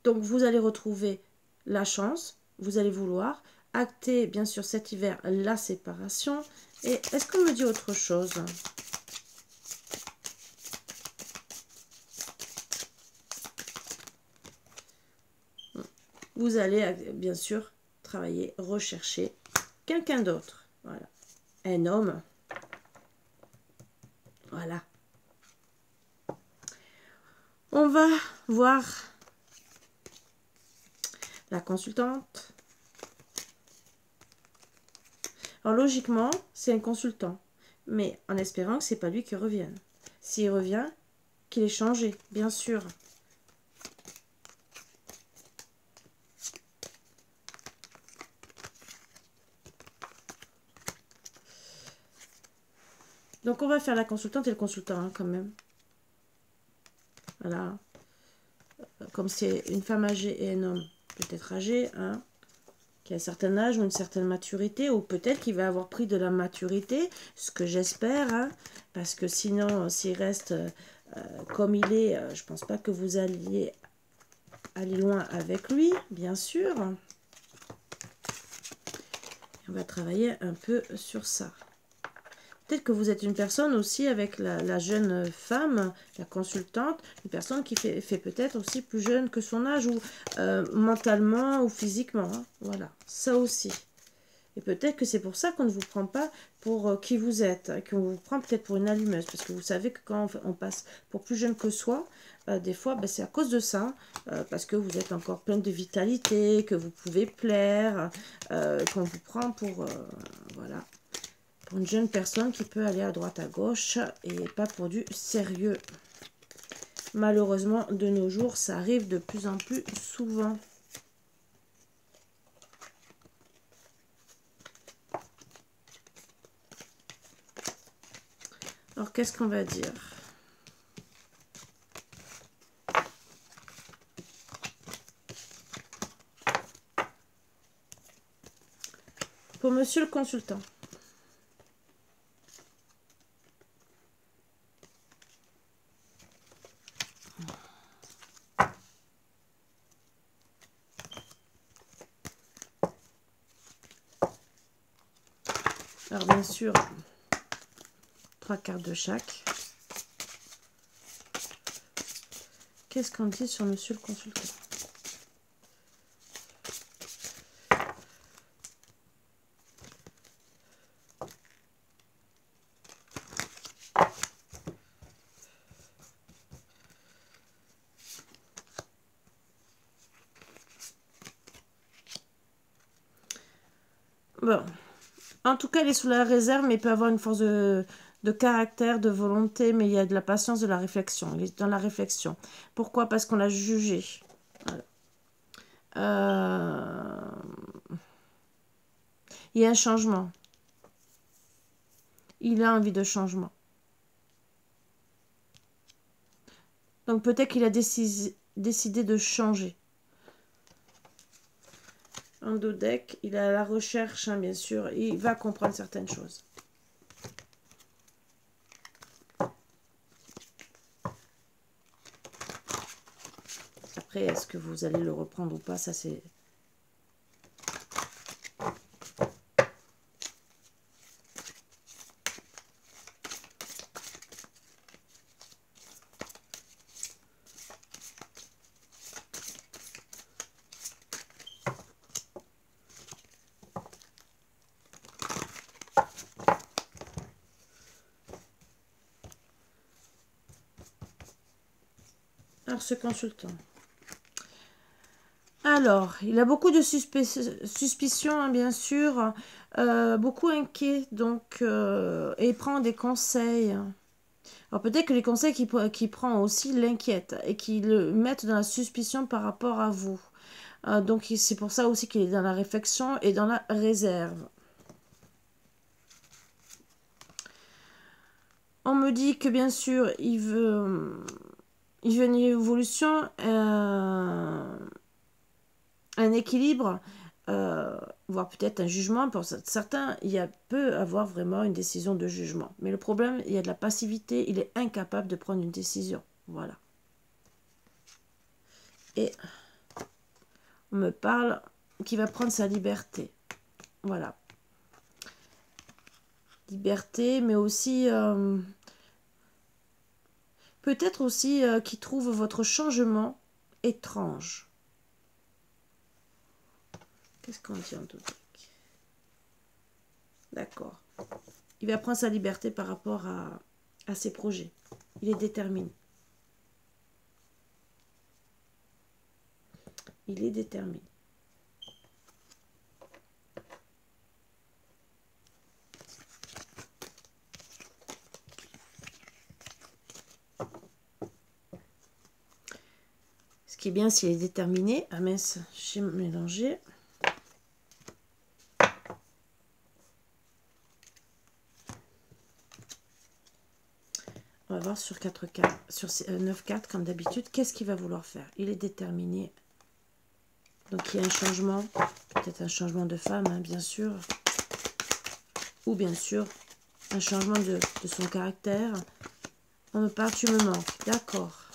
Donc vous allez retrouver la chance, vous allez vouloir acter bien sûr cet hiver la séparation. Et est-ce qu'on me dit autre chose? Vous allez bien sûr travailler, rechercher quelqu'un d'autre. Voilà. Un homme. Voilà. On va voir la consultante. Alors logiquement, c'est un consultant. Mais en espérant que ce n'est pas lui qui revienne. S'il revient, qu'il ait changé, bien sûr. Donc on va faire la consultante et le consultant hein, quand même. Voilà. Comme c'est une femme âgée et un homme peut-être âgé. Hein. qui a un certain âge ou une certaine maturité, ou peut-être qu'il va avoir pris de la maturité, ce que j'espère, hein, parce que sinon, s'il reste comme il est, je pense pas que vous alliez aller loin avec lui, bien sûr. On va travailler un peu sur ça. Peut-être que vous êtes une personne aussi avec la jeune femme, la consultante, une personne qui fait peut-être aussi plus jeune que son âge, ou mentalement ou physiquement. Hein. Voilà, ça aussi. Et peut-être que c'est pour ça qu'on ne vous prend pas pour qui vous êtes, hein, qu'on vous prend peut-être pour une allumeuse. Parce que vous savez que quand on passe pour plus jeune que soi, des fois, c'est à cause de ça, parce que vous êtes encore plein de vitalité, que vous pouvez plaire, qu'on vous prend pour... voilà. Pour une jeune personne qui peut aller à droite à gauche et pas pour du sérieux. Malheureusement, de nos jours, ça arrive de plus en plus souvent. Alors, qu'est-ce qu'on va dire? Pour monsieur le consultant. Alors, bien sûr, 3 cartes de chaque. Qu'est-ce qu'on dit sur monsieur le consultant? Bon, en tout cas, il est sous la réserve, mais il peut avoir une force de caractère, de volonté, mais il y a de la patience, de la réflexion. Il est dans la réflexion. Pourquoi? Parce qu'on l'a jugé. Voilà. Il y a un changement. Il a envie de changement. Donc peut-être qu'il a décidé de changer. En dos deck, il est à la recherche, hein, bien sûr. Il va comprendre certaines choses. Après, est-ce que vous allez le reprendre ou pas? Ça, c'est... Alors, ce consultant. Alors, il a beaucoup de suspicions, hein, bien sûr. Beaucoup inquiet, donc... et il prend des conseils. Alors, peut-être que les conseils qu'il prend aussi l'inquiètent et qui le mettent dans la suspicion par rapport à vous. Donc, c'est pour ça aussi qu'il est dans la réflexion et dans la réserve. On me dit que, bien sûr, il veut une évolution, un équilibre, voire peut-être un jugement. Pour certains, peut avoir vraiment une décision de jugement. Mais le problème, il y a de la passivité. Il est incapable de prendre une décision. Voilà. Et on me parle qu'il va prendre sa liberté. Voilà. Liberté, mais aussi... peut-être aussi qu'il trouve votre changement étrange. Qu'est-ce qu'on dit en tout cas? D'accord. Il va prendre sa liberté par rapport à ses projets. Il est déterminé. Il est déterminé. Ce qui est bien, s'il est déterminé. Ah mince, j'ai mélangé. On va voir sur 4 cartes, sur 9 cartes comme d'habitude, qu'est-ce qu'il va vouloir faire? Il est déterminé. Donc il y a un changement, peut-être un changement de femme, hein, bien sûr. Ou bien sûr, un changement de son caractère. On me parle, tu me manques. D'accord.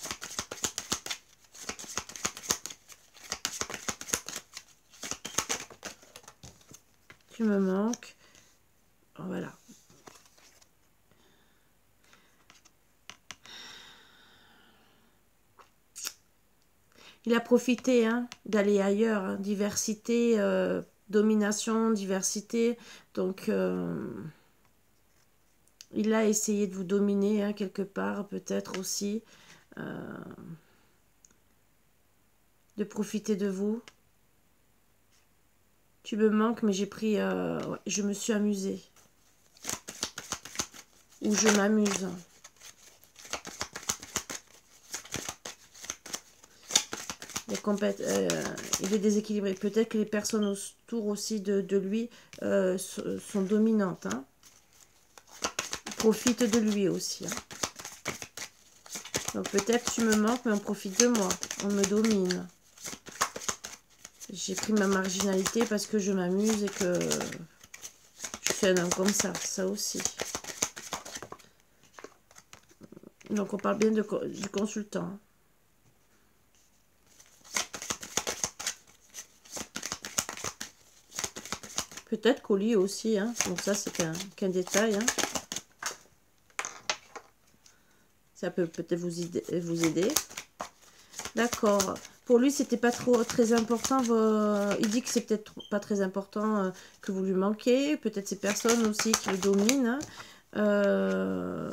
Tu me manques. Voilà. Il a profité hein, d'aller ailleurs. Hein. Diversité, domination, diversité. Donc, il a essayé de vous dominer hein, quelque part, peut-être aussi. De profiter de vous. Tu me manques, mais j'ai pris... ouais, je me suis amusée. Ou je m'amuse. Il est déséquilibré. Peut-être que les personnes autour aussi de lui sont dominantes. Hein. Profitent de lui aussi. Hein. Donc peut-être tu me manques, mais on profite de moi. On me domine. J'ai pris ma marginalité parce que je m'amuse et que je suis un homme comme ça. Ça aussi. Donc on parle bien du consultant. Hein. Peut-être colis aussi, hein. Donc ça c'est qu'un détail. Hein. Ça peut peut-être vous aider. D'accord. Pour lui, c'était pas très important. Il dit que c'est peut-être pas très important que vous lui manquez. Peut-être ces personnes aussi qui le dominent. Hein.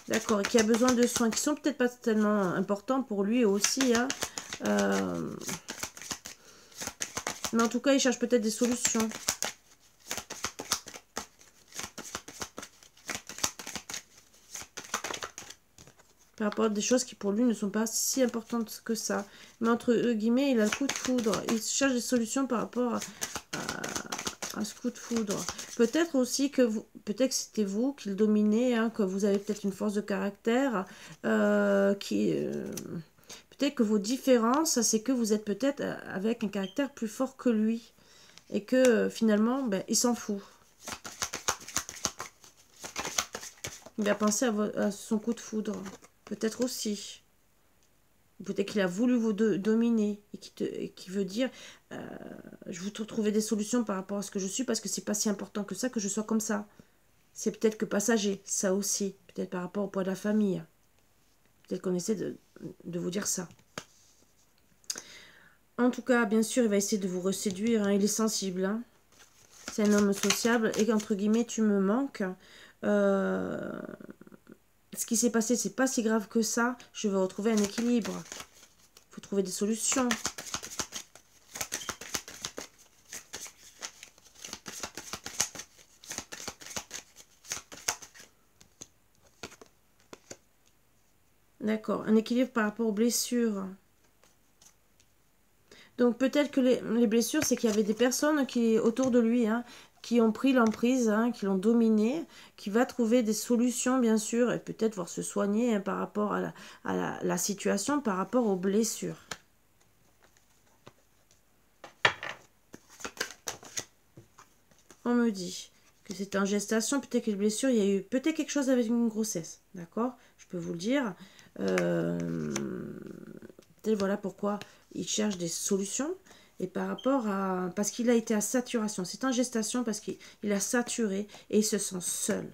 D'accord. Qui a besoin de soins qui sont peut-être pas tellement importants pour lui aussi. Hein. Mais en tout cas, il cherche peut-être des solutions. Par rapport à des choses qui pour lui ne sont pas si importantes que ça. Mais entre guillemets, il a le coup de foudre. Il cherche des solutions par rapport à ce coup de foudre. Peut-être aussi que peut-être que c'était vous qui le dominez, hein, que vous avez peut-être une force de caractère, peut-être que vos différences, c'est que vous êtes peut-être avec un caractère plus fort que lui. Et que finalement, ben, il s'en fout. Il a pensé à son coup de foudre. Peut-être aussi. Peut-être qu'il a voulu vous dominer et qui veut dire je veux trouver des solutions par rapport à ce que je suis parce que c'est pas si important que ça que je sois comme ça. C'est peut-être que passager, ça aussi. Peut-être par rapport au poids de la famille. Peut-être qu'on essaie de vous dire ça. En tout cas, bien sûr, il va essayer de vous reséduire. Hein. Il est sensible. Hein. C'est un homme sociable et entre guillemets, tu me manques. Ce qui s'est passé, c'est pas si grave que ça. Je vais retrouver un équilibre. Il faut trouver des solutions. D'accord. Un équilibre par rapport aux blessures. Donc peut-être que les blessures, c'est qu'il y avait des personnes autour de lui, hein, qui ont pris l'emprise, hein, qui l'ont dominé, qui va trouver des solutions, bien sûr, et peut-être voir se soigner hein, par rapport à la situation, par rapport aux blessures. On me dit que c'est en gestation, peut-être que les blessures, il y a eu peut-être quelque chose avec une grossesse, d'accord? Je peux vous le dire. Peut-être voilà pourquoi il cherche des solutions. Et par rapport à... Parce qu'il a été à saturation. C'est en gestation parce qu'il a saturé et il se sent seul.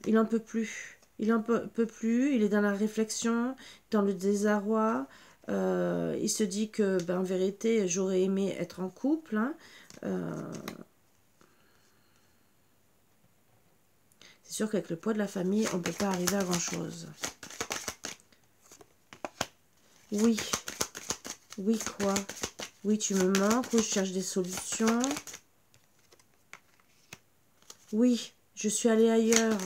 Il n'en peut plus. Il n'en peut plus. Il est dans la réflexion, dans le désarroi. Il se dit que, ben, en vérité, j'aurais aimé être en couple. Hein. C'est sûr qu'avec le poids de la famille, on ne peut pas arriver à grand-chose. Oui. Oui, quoi? Oui, tu me manques. Oui, je cherche des solutions. Oui, je suis allée ailleurs.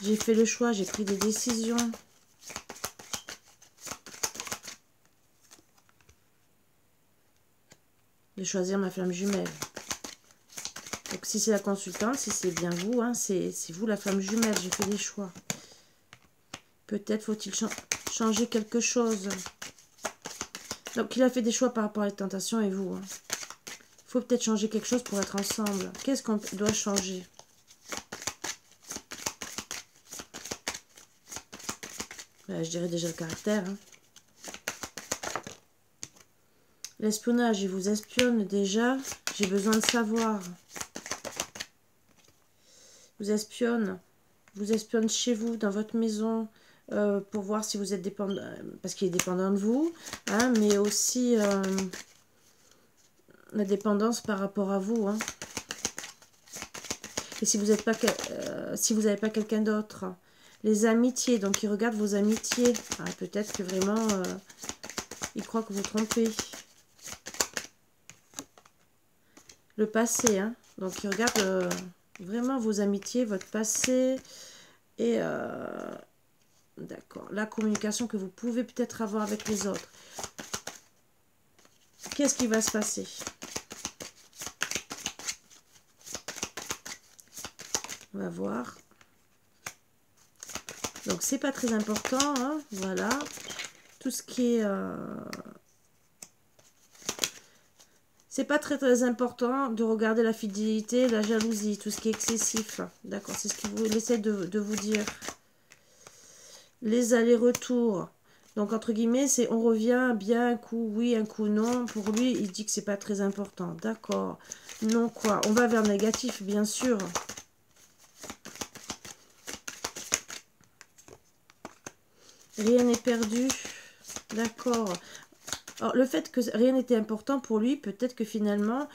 J'ai fait le choix, j'ai pris des décisions. De choisir ma flamme jumelle. Donc si c'est la consultante, si c'est bien vous, hein, c'est vous la flamme jumelle, j'ai fait des choix. Peut-être faut-il changer quelque chose. Donc, il a fait des choix par rapport à la tentation et vous. Il faut peut-être changer quelque chose pour être ensemble. Qu'est-ce qu'on doit changer? Ben, je dirais déjà le caractère. L'espionnage, il vous espionne déjà. J'ai besoin de savoir. Vous espionne chez vous, dans votre maison, pour voir si vous êtes dépendant, parce qu'il est dépendant de vous, hein, mais aussi la dépendance par rapport à vous. Hein. Et si vous n'avez pas quelqu'un d'autre, les amitiés, donc il regarde vos amitiés. Ah, peut-être que vraiment, il croit que vous trompez. Le passé, hein. Donc il regarde vraiment vos amitiés, votre passé et d'accord, la communication que vous pouvez peut-être avoir avec les autres. Qu'est-ce qui va se passer? On va voir. Donc c'est pas très important, hein. Voilà. Tout ce qui est c'est pas très important de regarder la fidélité, la jalousie, tout ce qui est excessif. D'accord, c'est ce qu'il essaie de vous dire. Les allers-retours. Donc, entre guillemets, c'est on revient bien un coup oui, un coup non. Pour lui, il dit que c'est pas très important. D'accord. Non quoi? On va vers le négatif, bien sûr. Rien n'est perdu. D'accord. Alors, le fait que rien n'était important pour lui, peut-être que finalement,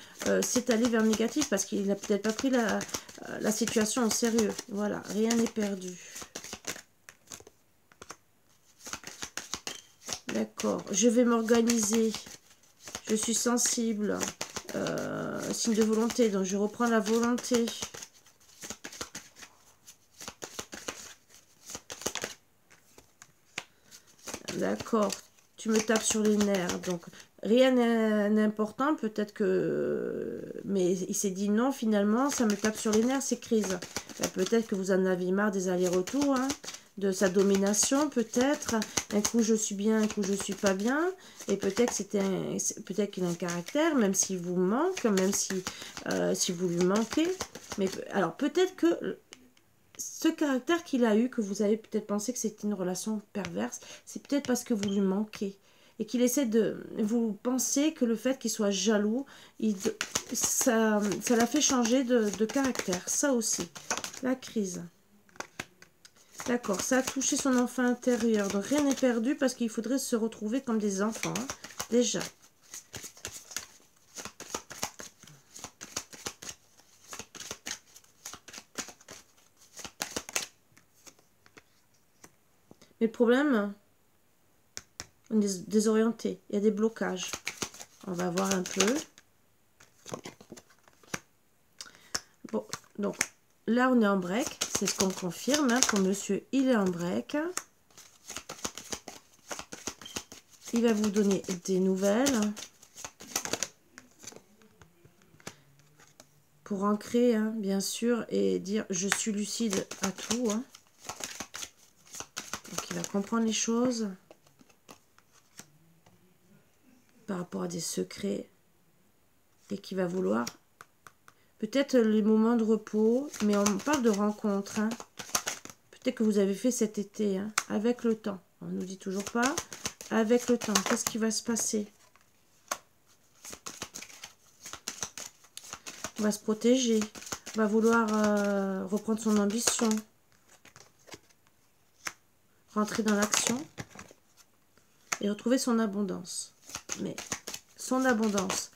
c'est allé vers le négatif parce qu'il n'a peut-être pas pris la situation au sérieux. Voilà, rien n'est perdu. D'accord, je vais m'organiser. Je suis sensible. Signe de volonté, donc je reprends la volonté. D'accord. Tu me tapes sur les nerfs, donc rien n'est important, peut-être que... Mais il s'est dit non, finalement, ça me tape sur les nerfs, ces crises. Ben, peut-être que vous en avez marre des allers-retours, hein, de sa domination, peut-être. Un coup, je suis bien, un coup, je suis pas bien. Et peut-être qu'il a un caractère, même s'il vous manque, même si vous lui manquez. Mais alors, peut-être que... Ce caractère qu'il a eu, que vous avez peut-être pensé que c'était une relation perverse, c'est peut-être parce que vous lui manquez. Et qu'il essaie de... Vous pensez que le fait qu'il soit jaloux, ça l'a fait changer de caractère. Ça aussi. La crise. D'accord, ça a touché son enfant intérieur. Donc rien n'est perdu parce qu'il faudrait se retrouver comme des enfants. Hein, déjà. Mais le problème, on est désorienté. Il y a des blocages. On va voir un peu. Bon, donc là, on est en break. C'est ce qu'on confirme. Hein, pour monsieur, il est en break. Il va vous donner des nouvelles. Pour ancrer, hein, bien sûr, et dire je suis lucide à tout. Hein. Donc, il va comprendre les choses par rapport à des secrets et qui va vouloir peut-être les moments de repos, mais on parle de rencontres. Hein. Peut-être que vous avez fait cet été, hein, avec le temps. On ne nous dit toujours pas. Avec le temps, qu'est-ce qui va se passer? On va se protéger. On va vouloir reprendre son ambition. Rentrer dans l'action. Et retrouver son abondance. Mais son abondance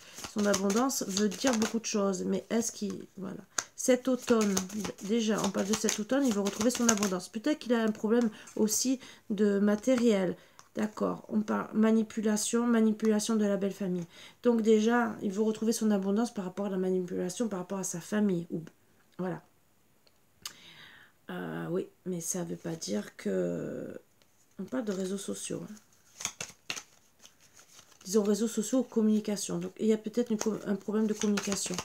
veut dire beaucoup de choses. Mais est-ce qu'il... Voilà. Cet automne, déjà, on parle de cet automne, il veut retrouver son abondance. Peut-être qu'il a un problème aussi de matériel. D'accord, on parle manipulation de la belle famille. Donc déjà, il veut retrouver son abondance par rapport à la manipulation, par rapport à sa famille. Voilà. Oui, mais ça ne veut pas dire que... On parle de réseaux sociaux. Hein. Disons réseaux sociaux ou communication. Donc il y a peut-être un problème de communication.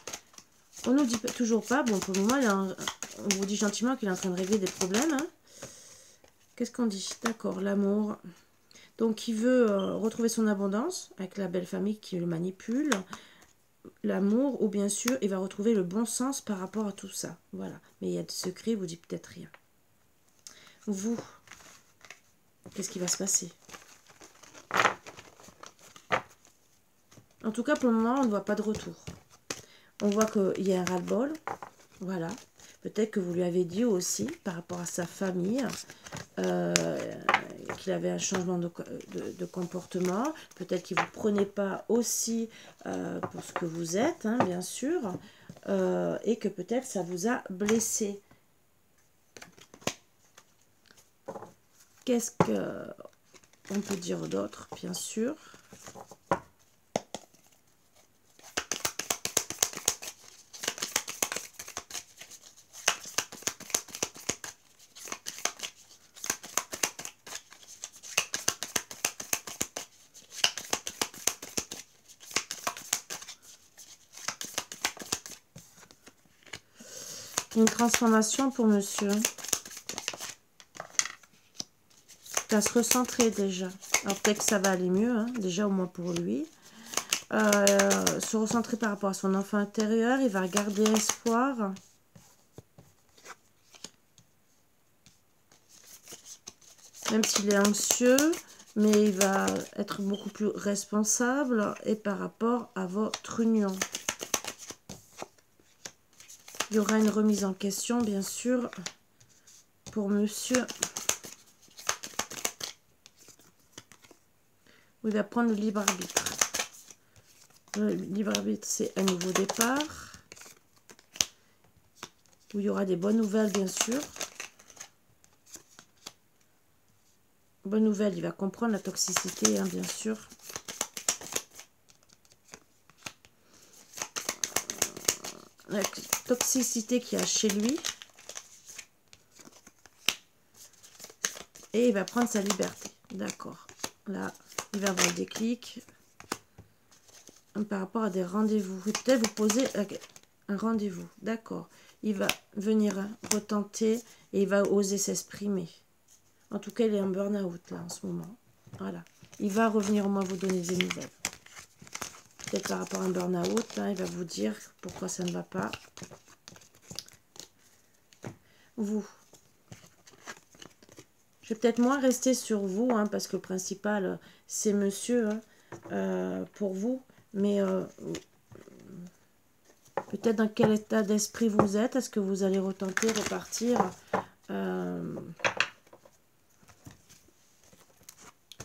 On ne nous dit toujours pas, bon pour le moment, on vous dit gentiment qu'il est en train de régler des problèmes. Hein. Qu'est-ce qu'on dit? D'accord, l'amour. Donc, il veut retrouver son abondance avec la belle famille qui le manipule. L'amour, ou bien sûr, il va retrouver le bon sens par rapport à tout ça. Voilà. Mais il y a des secrets, il vous dit peut-être rien. Vous, qu'est-ce qui va se passer? En tout cas, pour le moment, on ne voit pas de retour. On voit qu'il y a un ras-le-bol. Voilà. Peut-être que vous lui avez dit aussi, par rapport à sa famille, qu'il avait un changement de comportement. Peut-être qu'il ne vous prenait pas aussi pour ce que vous êtes, hein, bien sûr. Et que peut-être ça vous a blessé. Qu'est-ce qu'on peut dire d'autre, bien sûr? Une transformation pour monsieur. Il va se recentrer déjà. Alors peut-être que ça va aller mieux, hein, déjà au moins pour lui. Se recentrer par rapport à son enfant intérieur. Il va garder espoir. Même s'il est anxieux, mais il va être beaucoup plus responsable. Et par rapport à votre union. Il y aura une remise en question, bien sûr, pour monsieur. Où il va prendre le libre arbitre. Le libre arbitre, c'est un nouveau départ. Où il y aura des bonnes nouvelles, bien sûr. Bonne nouvelle, il va comprendre la toxicité, hein, bien sûr. La toxicité qu'il y a chez lui. Et il va prendre sa liberté. D'accord. Là, il va avoir le déclic. Par rapport à des rendez-vous. Peut-être vous poser un rendez-vous. D'accord. Il va venir retenter et il va oser s'exprimer. En tout cas, il est en burn-out là en ce moment. Voilà. Il va revenir au moins vous donner des nouvelles. Peut-être par rapport à un burn-out, hein, il va vous dire pourquoi ça ne va pas. Vous. Je vais peut-être moins rester sur vous, hein, parce que le principal, c'est monsieur, hein, pour vous. Mais peut-être dans quel état d'esprit vous êtes. Est-ce que vous allez retenter, repartir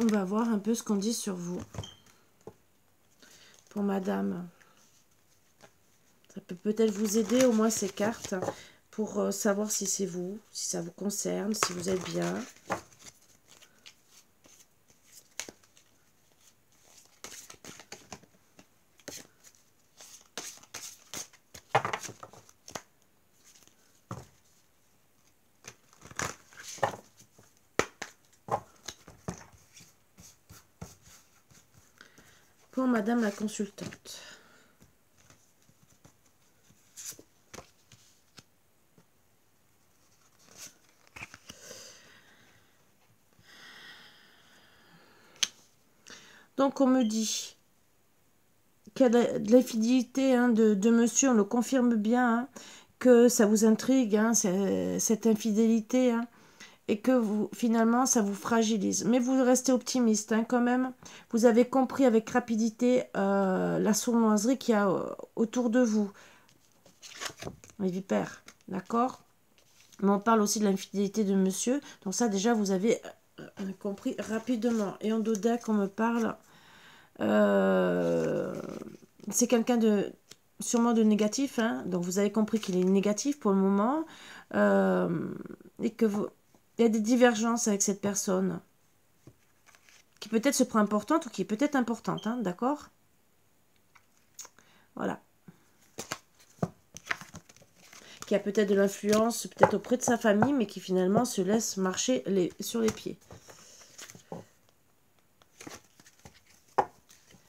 on va voir un peu ce qu'on dit sur vous. Pour madame. Ça peut peut-être vous aider, au moins ces cartes, pour savoir si c'est vous, si ça vous concerne, si vous êtes bien. Pour madame la consultante. Donc on me dit qu'il y a de l'infidélité, hein, de monsieur, on le confirme bien, hein, que ça vous intrigue, hein, cette infidélité, hein, et que vous, finalement ça vous fragilise. Mais vous restez optimiste, hein, quand même. Vous avez compris avec rapidité la sournoiserie qu'il y a autour de vous. Les vipères, d'accord? Mais on parle aussi de l'infidélité de monsieur. Donc ça déjà vous avez compris rapidement. Et en dodeck on me parle... c'est quelqu'un de sûrement de négatif, hein, donc vous avez compris qu'il est négatif pour le moment, et que il y a des divergences avec cette personne qui peut-être se prend importante ou qui est peut-être importante, hein, d'accord? Voilà. Qui a peut-être de l'influence, peut-être auprès de sa famille, mais qui finalement se laisse marcher sur les pieds.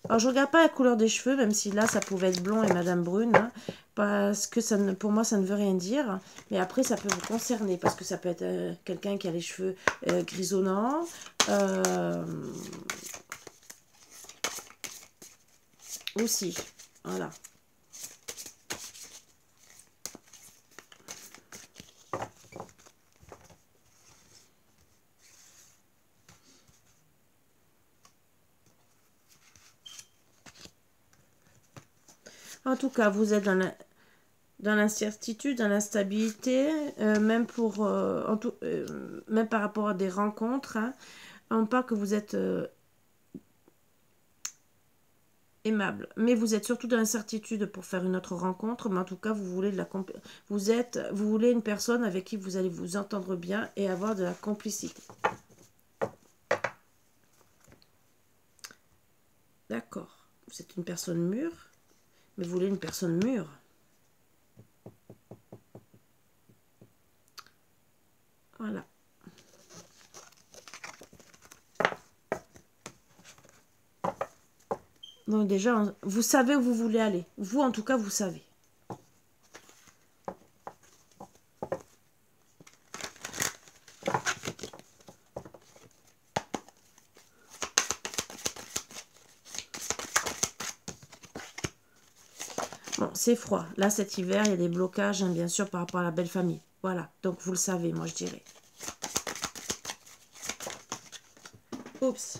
Alors, je regarde pas la couleur des cheveux, même si là, ça pouvait être blond et Madame Brune. Hein. parce que ça ne, pour moi, ça ne veut rien dire. Mais après, ça peut vous concerner, parce que ça peut être quelqu'un qui a les cheveux grisonnants. Aussi, voilà. En tout cas, vous êtes dans l'incertitude, dans l'instabilité, même même par rapport à des rencontres. Hein. On parle que vous êtes aimable, mais vous êtes surtout dans l'incertitude pour faire une autre rencontre. Mais en tout cas, vous voulez vous voulez une personne avec qui vous allez vous entendre bien et avoir de la complicité. D'accord. Vous êtes une personne mûre, mais vous voulez une personne mûre. Voilà. Donc déjà, vous savez où vous voulez aller. Vous, en tout cas, vous savez. Bon, c'est froid. Là, cet hiver, il y a des blocages, hein, bien sûr, par rapport à la belle famille. Voilà. Donc, vous le savez, moi, je dirais. Oups.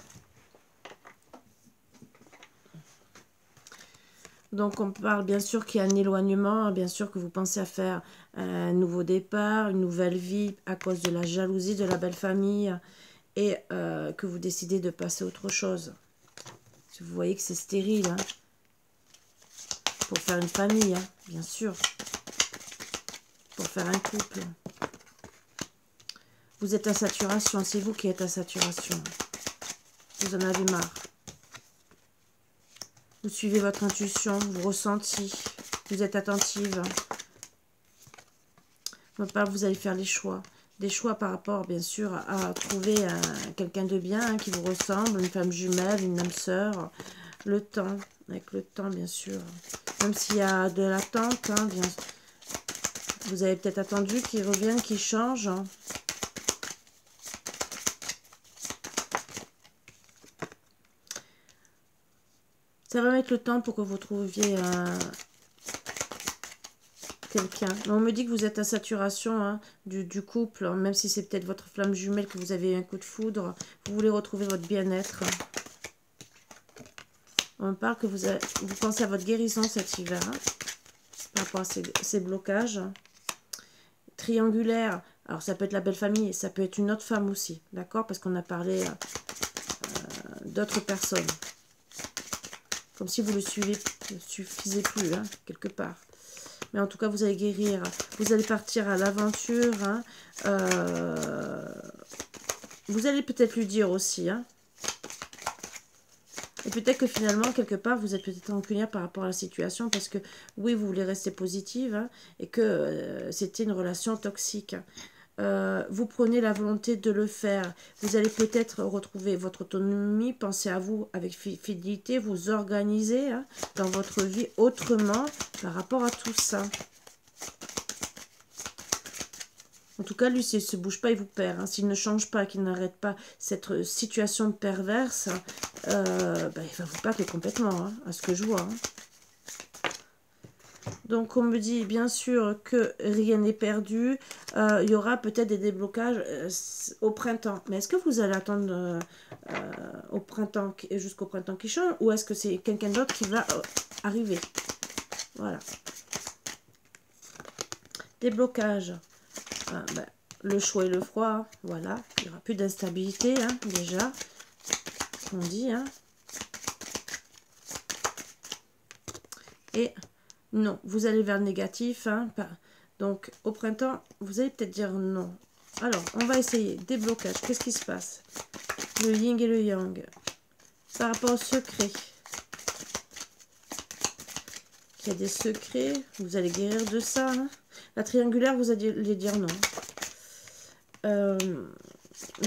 Donc, on parle bien sûr qu'il y a un éloignement, bien sûr que vous pensez à faire un nouveau départ, une nouvelle vie à cause de la jalousie de la belle famille et que vous décidez de passer à autre chose. Vous voyez que c'est stérile, hein, pour faire une famille, hein, bien sûr, pour faire un couple. Vous êtes à saturation, c'est vous qui êtes à saturation. Vous en avez marre. Vous suivez votre intuition, vos ressentis, vous êtes attentive. Vous allez faire les choix. Des choix par rapport, bien sûr, à trouver quelqu'un de bien, hein, qui vous ressemble, une femme jumelle, une âme sœur. Le temps, avec le temps, bien sûr. Même s'il y a de l'attente, hein, vous avez peut-être attendu qu'il revienne, qu'il change. Hein. Ça va mettre le temps pour que vous trouviez quelqu'un. On me dit que vous êtes à saturation, hein, du couple, même si c'est peut-être votre flamme jumelle, que vous avez eu un coup de foudre. Vous voulez retrouver votre bien-être. On me parle que vous pensez à votre guérison cet hiver, hein, par rapport à ces blocages. Triangulaire, alors ça peut être la belle famille, ça peut être une autre femme aussi, d'accord? Parce qu'on a parlé d'autres personnes. Comme si vous le suffisez plus, hein, quelque part. Mais en tout cas, vous allez guérir. Vous allez partir à l'aventure. Hein. Vous allez peut-être lui dire aussi. Hein. Et peut-être que finalement, quelque part, vous êtes peut-être rancunière par rapport à la situation. Parce que, oui, vous voulez rester positive. Hein, et que c'était une relation toxique. Vous prenez la volonté de le faire. Vous allez peut-être retrouver votre autonomie, penser à vous avec fidélité, vous organiser, hein, dans votre vie autrement par rapport à tout ça. En tout cas, lui, s'il ne se bouge pas, il vous perd. Hein. S'il ne change pas, qu'il n'arrête pas cette situation perverse, il va vous perdre complètement, hein, à ce que je vois. Hein. Donc, on me dit bien sûr que rien n'est perdu. Il y aura peut-être des déblocages au printemps. Mais est-ce que vous allez attendre au printemps, jusqu'au printemps qui change, ou est-ce que c'est quelqu'un d'autre qui va arriver? Voilà. Déblocage. Le chaud et le froid, voilà. Il n'y aura plus d'instabilité, hein, déjà. On dit, hein. Et... non, vous allez vers le négatif. Hein, donc, au printemps, vous allez peut-être dire non. Alors, on va essayer. Déblocage. Qu'est-ce qui se passe? Le yin et le yang. Par rapport au secret. Il y a des secrets. Vous allez guérir de ça. Hein. La triangulaire, vous allez dire non.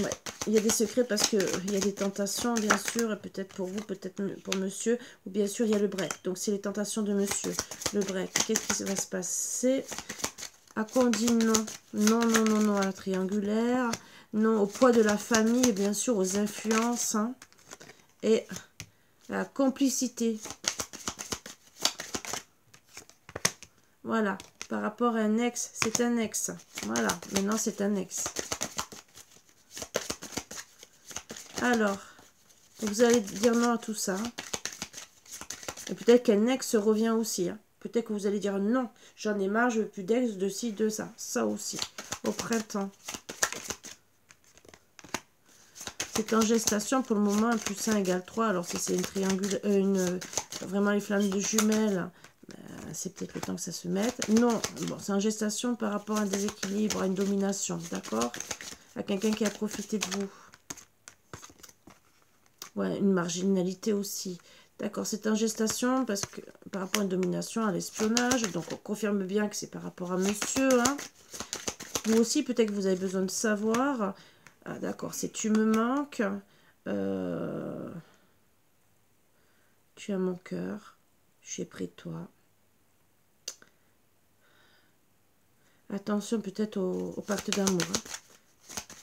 Ouais, il y a des secrets parce qu'il y a des tentations, bien sûr, et peut-être pour vous, peut-être pour monsieur, ou bien sûr, il y a le break. Donc, c'est les tentations de monsieur, le break. Qu'est-ce qui va se passer? À quoi on dit non? Non, non, non, non à la triangulaire. Non au poids de la famille, et bien sûr, aux influences. Hein, et à la complicité. Voilà. Par rapport à un ex, c'est un ex. Voilà. Maintenant, c'est un ex. Alors, vous allez dire non à tout ça. Et peut-être qu'un ex revient aussi. Hein. Peut-être que vous allez dire non, j'en ai marre, je veux plus d'ex, de ci, de ça. Ça aussi, au printemps. C'est en gestation pour le moment, 1 + 1 = 3. Alors si c'est une triangule, vraiment les flammes de jumelles, c'est peut-être le temps que ça se mette. Non, bon, c'est en gestation par rapport à un déséquilibre, à une domination, d'accord? À quelqu'un qui a profité de vous. Ouais, une marginalité aussi. D'accord, c'est en gestation parce que par rapport à une domination, à l'espionnage. Donc, on confirme bien que c'est par rapport à monsieur. Hein. Vous aussi, peut-être que vous avez besoin de savoir. Ah, d'accord, c'est tu me manques. Tu as mon cœur. Je suis près de toi. Attention peut-être au pacte d'amour.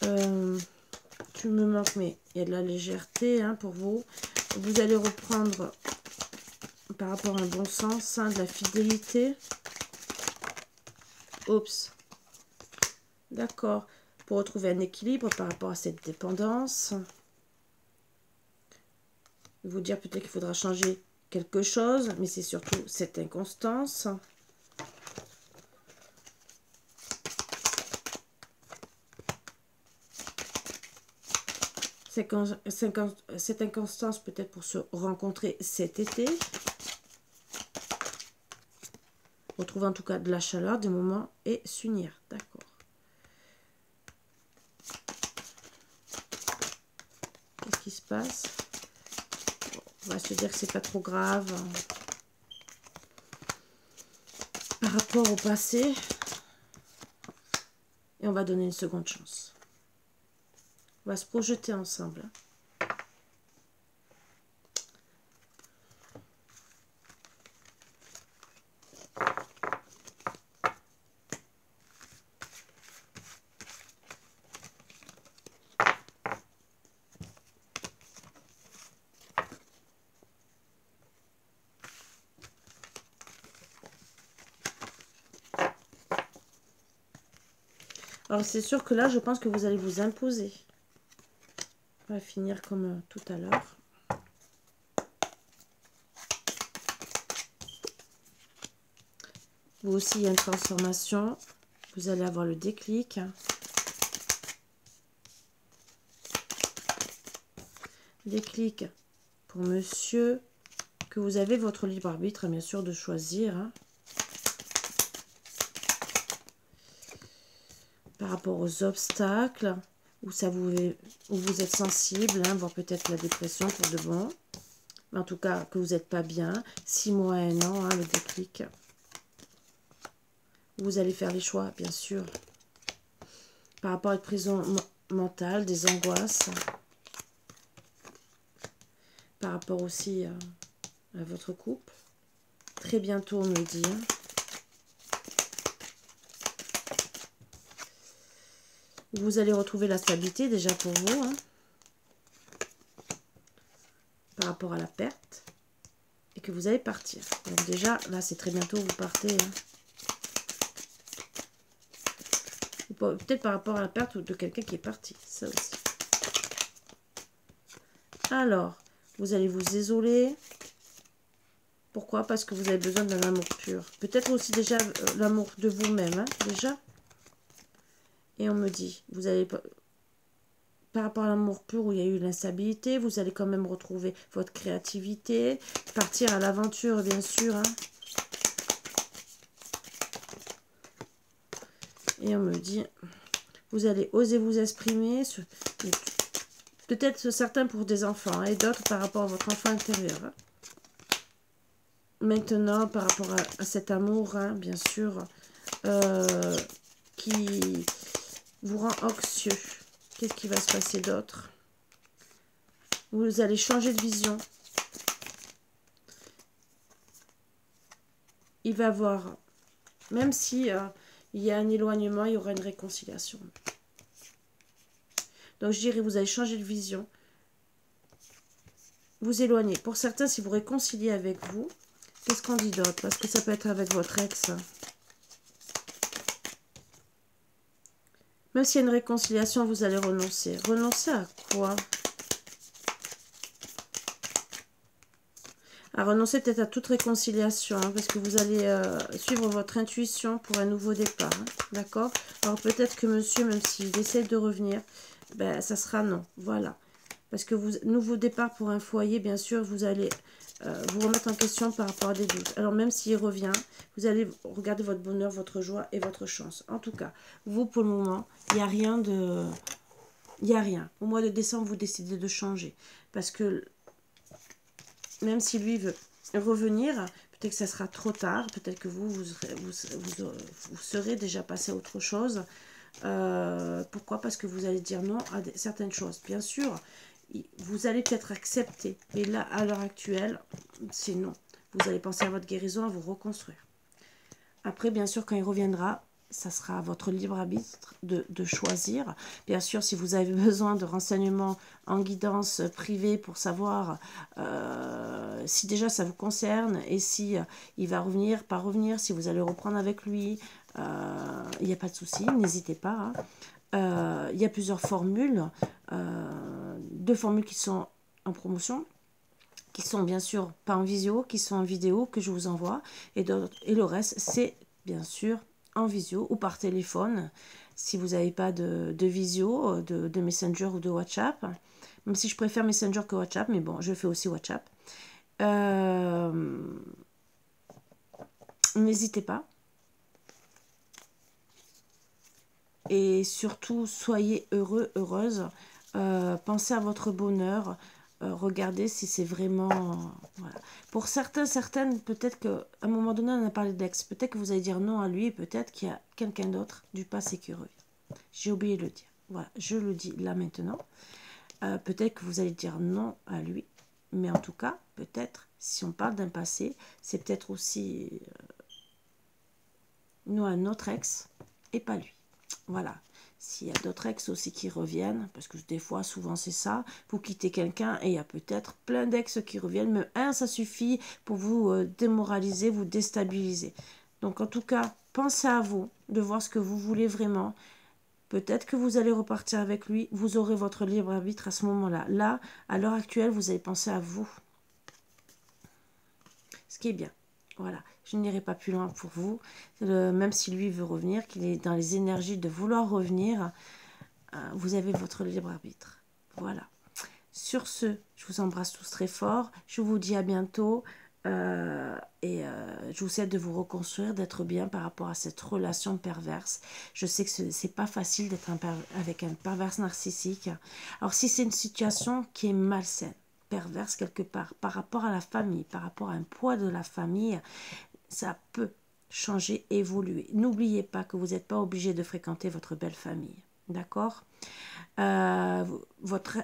Hein. Tu me manques, mais il y a de la légèreté hein, pour vous. Vous allez reprendre par rapport à un bon sens, hein, de la fidélité. Oups. D'accord. Pour retrouver un équilibre par rapport à cette dépendance. Vous dire peut-être qu'il faudra changer quelque chose, mais c'est surtout cette inconstance. Cette inconstance peut-être pour se rencontrer cet été. Retrouver en tout cas de la chaleur, des moments et s'unir. D'accord. Qu'est-ce qui se passe? On va se dire que c'est pas trop grave. Par rapport au passé. Et on va donner une seconde chance. On va se projeter ensemble. Alors c'est sûr que là, je pense que vous allez vous imposer. On va finir comme tout à l'heure. Vous aussi, il y a une transformation. Vous allez avoir le déclic. Déclic pour monsieur. Que vous avez votre libre arbitre, bien sûr, de choisir. Hein. Par rapport aux obstacles, où vous êtes sensible, hein, voire peut-être la dépression pour de bon. Mais en tout cas, que vous n'êtes pas bien. 6 mois, 1 an, hein, le déclic. Vous allez faire les choix, bien sûr. Par rapport à une prison mentale, des angoisses. Par rapport aussi à votre couple. Très bientôt, on me dit. Hein. Vous allez retrouver la stabilité déjà pour vous. Hein. Par rapport à la perte. Et que vous allez partir. Donc déjà, là, c'est très bientôt, vous partez. Hein. Peut-être par rapport à la perte de quelqu'un qui est parti. Ça aussi. Alors, vous allez vous isoler. Pourquoi? Parce que vous avez besoin d'un amour pur. Peut-être aussi déjà l'amour de vous-même. Hein, déjà. Et on me dit, vous allez... Par rapport à l'amour pur où il y a eu l'instabilité, vous allez quand même retrouver votre créativité. Partir à l'aventure, bien sûr. Hein. Et on me dit... Vous allez oser vous exprimer, peut-être certains pour des enfants, hein, et d'autres par rapport à votre enfant intérieur. Hein. Maintenant, par rapport à cet amour, hein, bien sûr, qui vous rend anxieux. Qu'est-ce qui va se passer d'autre? Vous allez changer de vision. Il va voir, même si il y a un éloignement, il y aura une réconciliation. Donc je dirais, vous allez changer de vision. Vous éloigner. Pour certains, si vous réconciliez avec vous, qu'est-ce qu'on dit d'autre? Parce que ça peut être avec votre ex. Même s'il y a une réconciliation, vous allez renoncer. Renoncer à quoi? À renoncer peut-être à toute réconciliation, hein, parce que vous allez suivre votre intuition pour un nouveau départ. Hein, d'accord? Alors peut-être que monsieur, même s'il essaie de revenir, ben, ça sera non. Voilà. Parce que vous, nouveau départ pour un foyer, bien sûr, vous allez vous remettre en question par rapport à des doutes. Alors même s'il revient, vous allez regarder votre bonheur, votre joie et votre chance. En tout cas, vous, pour le moment, il n'y a rien de... Il n'y a rien. Au mois de décembre, vous décidez de changer. Parce que même si lui veut revenir, peut-être que ça sera trop tard. Peut-être que vous serez déjà passé à autre chose. Pourquoi? Parce que vous allez dire non à certaines choses. Bien sûr, vous allez peut-être accepter. Mais là, à l'heure actuelle, c'est non. Vous allez penser à votre guérison, à vous reconstruire. Après, bien sûr, quand il reviendra, ça sera à votre libre arbitre de choisir. Bien sûr, si vous avez besoin de renseignements en guidance privée pour savoir si déjà ça vous concerne et si il va revenir, pas revenir, si vous allez reprendre avec lui, il n'y a pas de souci, n'hésitez pas. Hein. Il y a plusieurs formules, 2 formules qui sont en promotion, qui sont bien sûr pas en visio, qui sont en vidéo que je vous envoie, et le reste c'est bien sûr en visio ou par téléphone si vous n'avez pas de visio, de Messenger ou de WhatsApp, même si je préfère Messenger que WhatsApp, mais bon, je fais aussi WhatsApp. N'hésitez pas. Et surtout, soyez heureux, heureuse. Pensez à votre bonheur. Regardez si c'est vraiment... Voilà. Pour certaines, peut-être qu'à un moment donné, on a parlé d'ex. Peut-être que vous allez dire non à lui. Peut-être qu'il y a quelqu'un d'autre du passé qui revient. J'ai oublié de le dire. Voilà, je le dis là maintenant. Peut-être que vous allez dire non à lui. Mais en tout cas, peut-être, si on parle d'un passé, c'est peut-être aussi non à notre ex et pas lui. Voilà. S'il y a d'autres ex aussi qui reviennent, parce que des fois, souvent c'est ça, vous quittez quelqu'un et il y a peut-être plein d'ex qui reviennent, mais un, ça suffit pour vous démoraliser, vous déstabiliser. Donc en tout cas, pensez à vous, de voir ce que vous voulez vraiment. Peut-être que vous allez repartir avec lui, vous aurez votre libre arbitre à ce moment-là. Là, à l'heure actuelle, vous allez penser à vous. Ce qui est bien. Voilà, je n'irai pas plus loin pour vous. Même si lui veut revenir, qu'il est dans les énergies de vouloir revenir, vous avez votre libre arbitre. Voilà. Sur ce, je vous embrasse tous très fort. Je vous dis à bientôt. Je vous souhaite de vous reconstruire, d'être bien par rapport à cette relation perverse. Je sais que ce n'est pas facile d'être avec un perverse narcissique. Alors si c'est une situation qui est malsaine, perverse quelque part, par rapport à la famille, par rapport à un poids de la famille, ça peut changer, évoluer. N'oubliez pas que vous n'êtes pas obligé de fréquenter votre belle famille. D'accord? Votre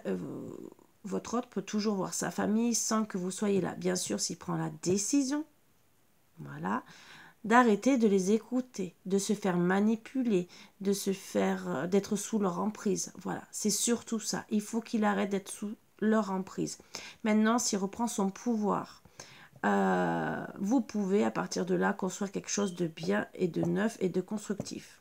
hôte peut toujours voir sa famille sans que vous soyez là. Bien sûr, s'il prend la décision, voilà, d'arrêter de les écouter, de se faire manipuler, de se faire d'être sous leur emprise. Voilà, c'est surtout ça. Il faut qu'il arrête d'être sous leur emprise. Maintenant, s'il reprend son pouvoir, vous pouvez à partir de là construire quelque chose de bien et de neuf et de constructif.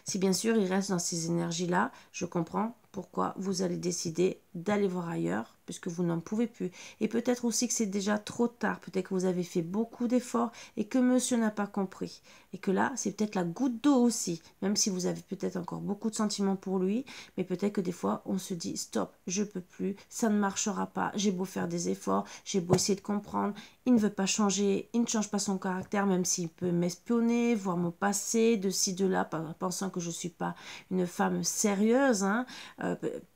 Si bien sûr il reste dans ces énergies-là, je comprends pourquoi vous allez décider d'aller voir ailleurs, puisque vous n'en pouvez plus. Et peut-être aussi que c'est déjà trop tard, peut-être que vous avez fait beaucoup d'efforts et que monsieur n'a pas compris. Et que là, c'est peut-être la goutte d'eau aussi, même si vous avez peut-être encore beaucoup de sentiments pour lui, mais peut-être que des fois, on se dit, stop, je peux plus, ça ne marchera pas, j'ai beau faire des efforts, j'ai beau essayer de comprendre, il ne veut pas changer, il ne change pas son caractère, même s'il peut m'espionner, voir mon passé, de ci, de là, pensant que je ne suis pas une femme sérieuse, hein.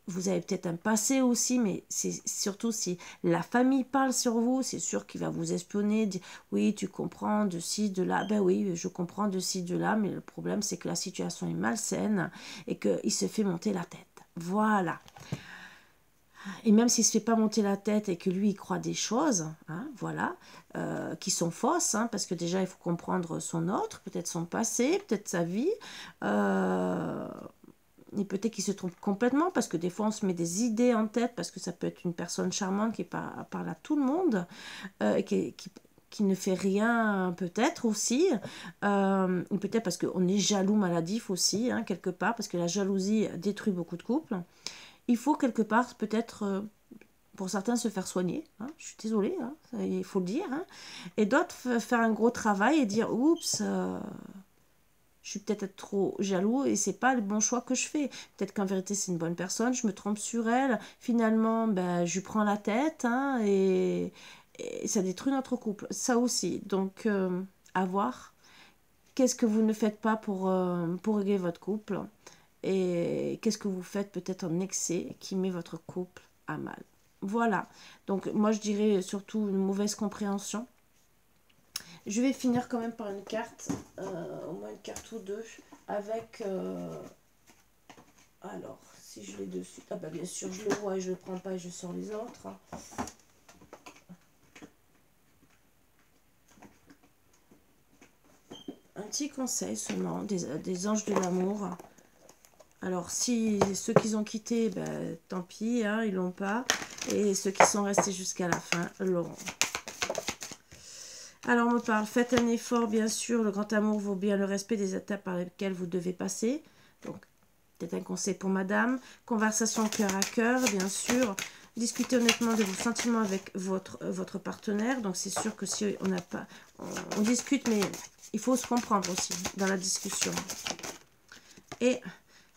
vous avez peut-être un passé aussi, mais c'est surtout si la famille parle sur vous, c'est sûr qu'il va vous espionner, dire oui, tu comprends de ci, de là. Ben oui, je comprends de ci, de là, mais le problème, c'est que la situation est malsaine et qu'il se fait monter la tête. Voilà. Et même s'il ne se fait pas monter la tête et que lui, il croit des choses, hein, voilà, qui sont fausses, hein, parce que déjà, il faut comprendre son autre, peut-être son passé, peut-être sa vie. Et peut-être qu'il se trompe complètement, parce que des fois, on se met des idées en tête, parce que ça peut être une personne charmante qui parle à tout le monde, qui ne fait rien, peut-être aussi. Peut-être parce qu'on est jaloux maladif aussi, hein, quelque part, parce que la jalousie détruit beaucoup de couples. Il faut quelque part, peut-être, pour certains, se faire soigner. Hein, je suis désolée, hein, il faut le dire. Hein, et d'autres, faire un gros travail et dire, oups, je suis peut-être trop jaloux et c'est pas le bon choix que je fais. Peut-être qu'en vérité, c'est une bonne personne, je me trompe sur elle. Finalement, ben, je lui prends la tête, hein, et ça détruit notre couple. Ça aussi. Donc, à voir. Qu'est-ce que vous ne faites pas pour régler votre couple? Et qu'est-ce que vous faites peut-être en excès qui met votre couple à mal? Voilà. Donc, moi, je dirais surtout une mauvaise compréhension. Je vais finir quand même par une carte, au moins une carte ou deux, avec... alors, si je l'ai dessus... Ah bah bien sûr, je le vois et je le prends pas et je sors les autres. Un petit conseil seulement, des anges de l'amour. Alors, si ceux qui ont quitté, ben, tant pis, hein, ils l'ont pas. Et ceux qui sont restés jusqu'à la fin l'auront. Alors, on me parle, faites un effort, bien sûr. Le grand amour vaut bien le respect des étapes par lesquelles vous devez passer. Donc, peut-être un conseil pour madame. Conversation cœur à cœur, bien sûr. Discutez honnêtement de vos sentiments avec votre partenaire. Donc, c'est sûr que si on n'a pas... On discute, mais il faut se comprendre aussi dans la discussion. Et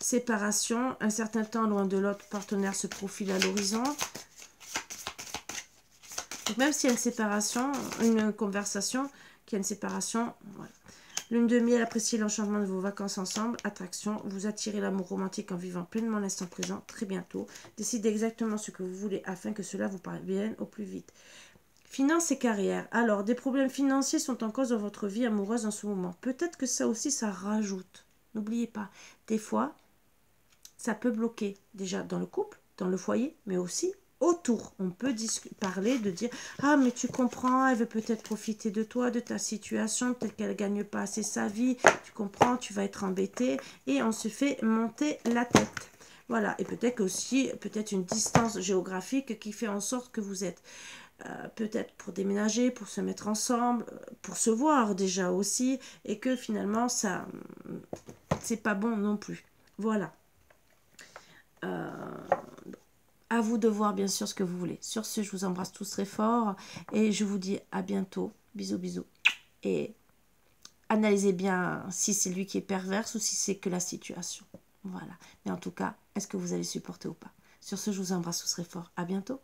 séparation. Un certain temps loin de l'autre partenaire se profile à l'horizon. Donc même s'il y a une séparation, une conversation, qu'il y a une séparation, voilà. Lune de miel, appréciez l'enchantement de vos vacances ensemble. Attraction, vous attirez l'amour romantique en vivant pleinement l'instant présent très bientôt. Décidez exactement ce que vous voulez afin que cela vous parvienne au plus vite. Finances et carrière. Alors, des problèmes financiers sont en cause dans votre vie amoureuse en ce moment. Peut-être que ça aussi, ça rajoute. N'oubliez pas, des fois, ça peut bloquer déjà dans le couple, dans le foyer, mais aussi autour. On peut parler, de dire « Ah, mais tu comprends, elle veut peut-être profiter de toi, de ta situation, peut-être qu'elle ne gagne pas assez sa vie, tu comprends, tu vas être embêté. » Et on se fait monter la tête. Voilà, et peut-être aussi, peut-être une distance géographique qui fait en sorte que vous êtes peut-être pour déménager, pour se mettre ensemble, pour se voir déjà aussi, et que finalement, ça, c'est pas bon non plus. Voilà. À vous de voir bien sûr ce que vous voulez. Sur ce, je vous embrasse tous très fort et je vous dis à bientôt. Bisous, bisous. Et analysez bien si c'est lui qui est perverse ou si c'est que la situation. Voilà. Mais en tout cas, est-ce que vous allez supporter ou pas? Sur ce, je vous embrasse tous très fort. À bientôt.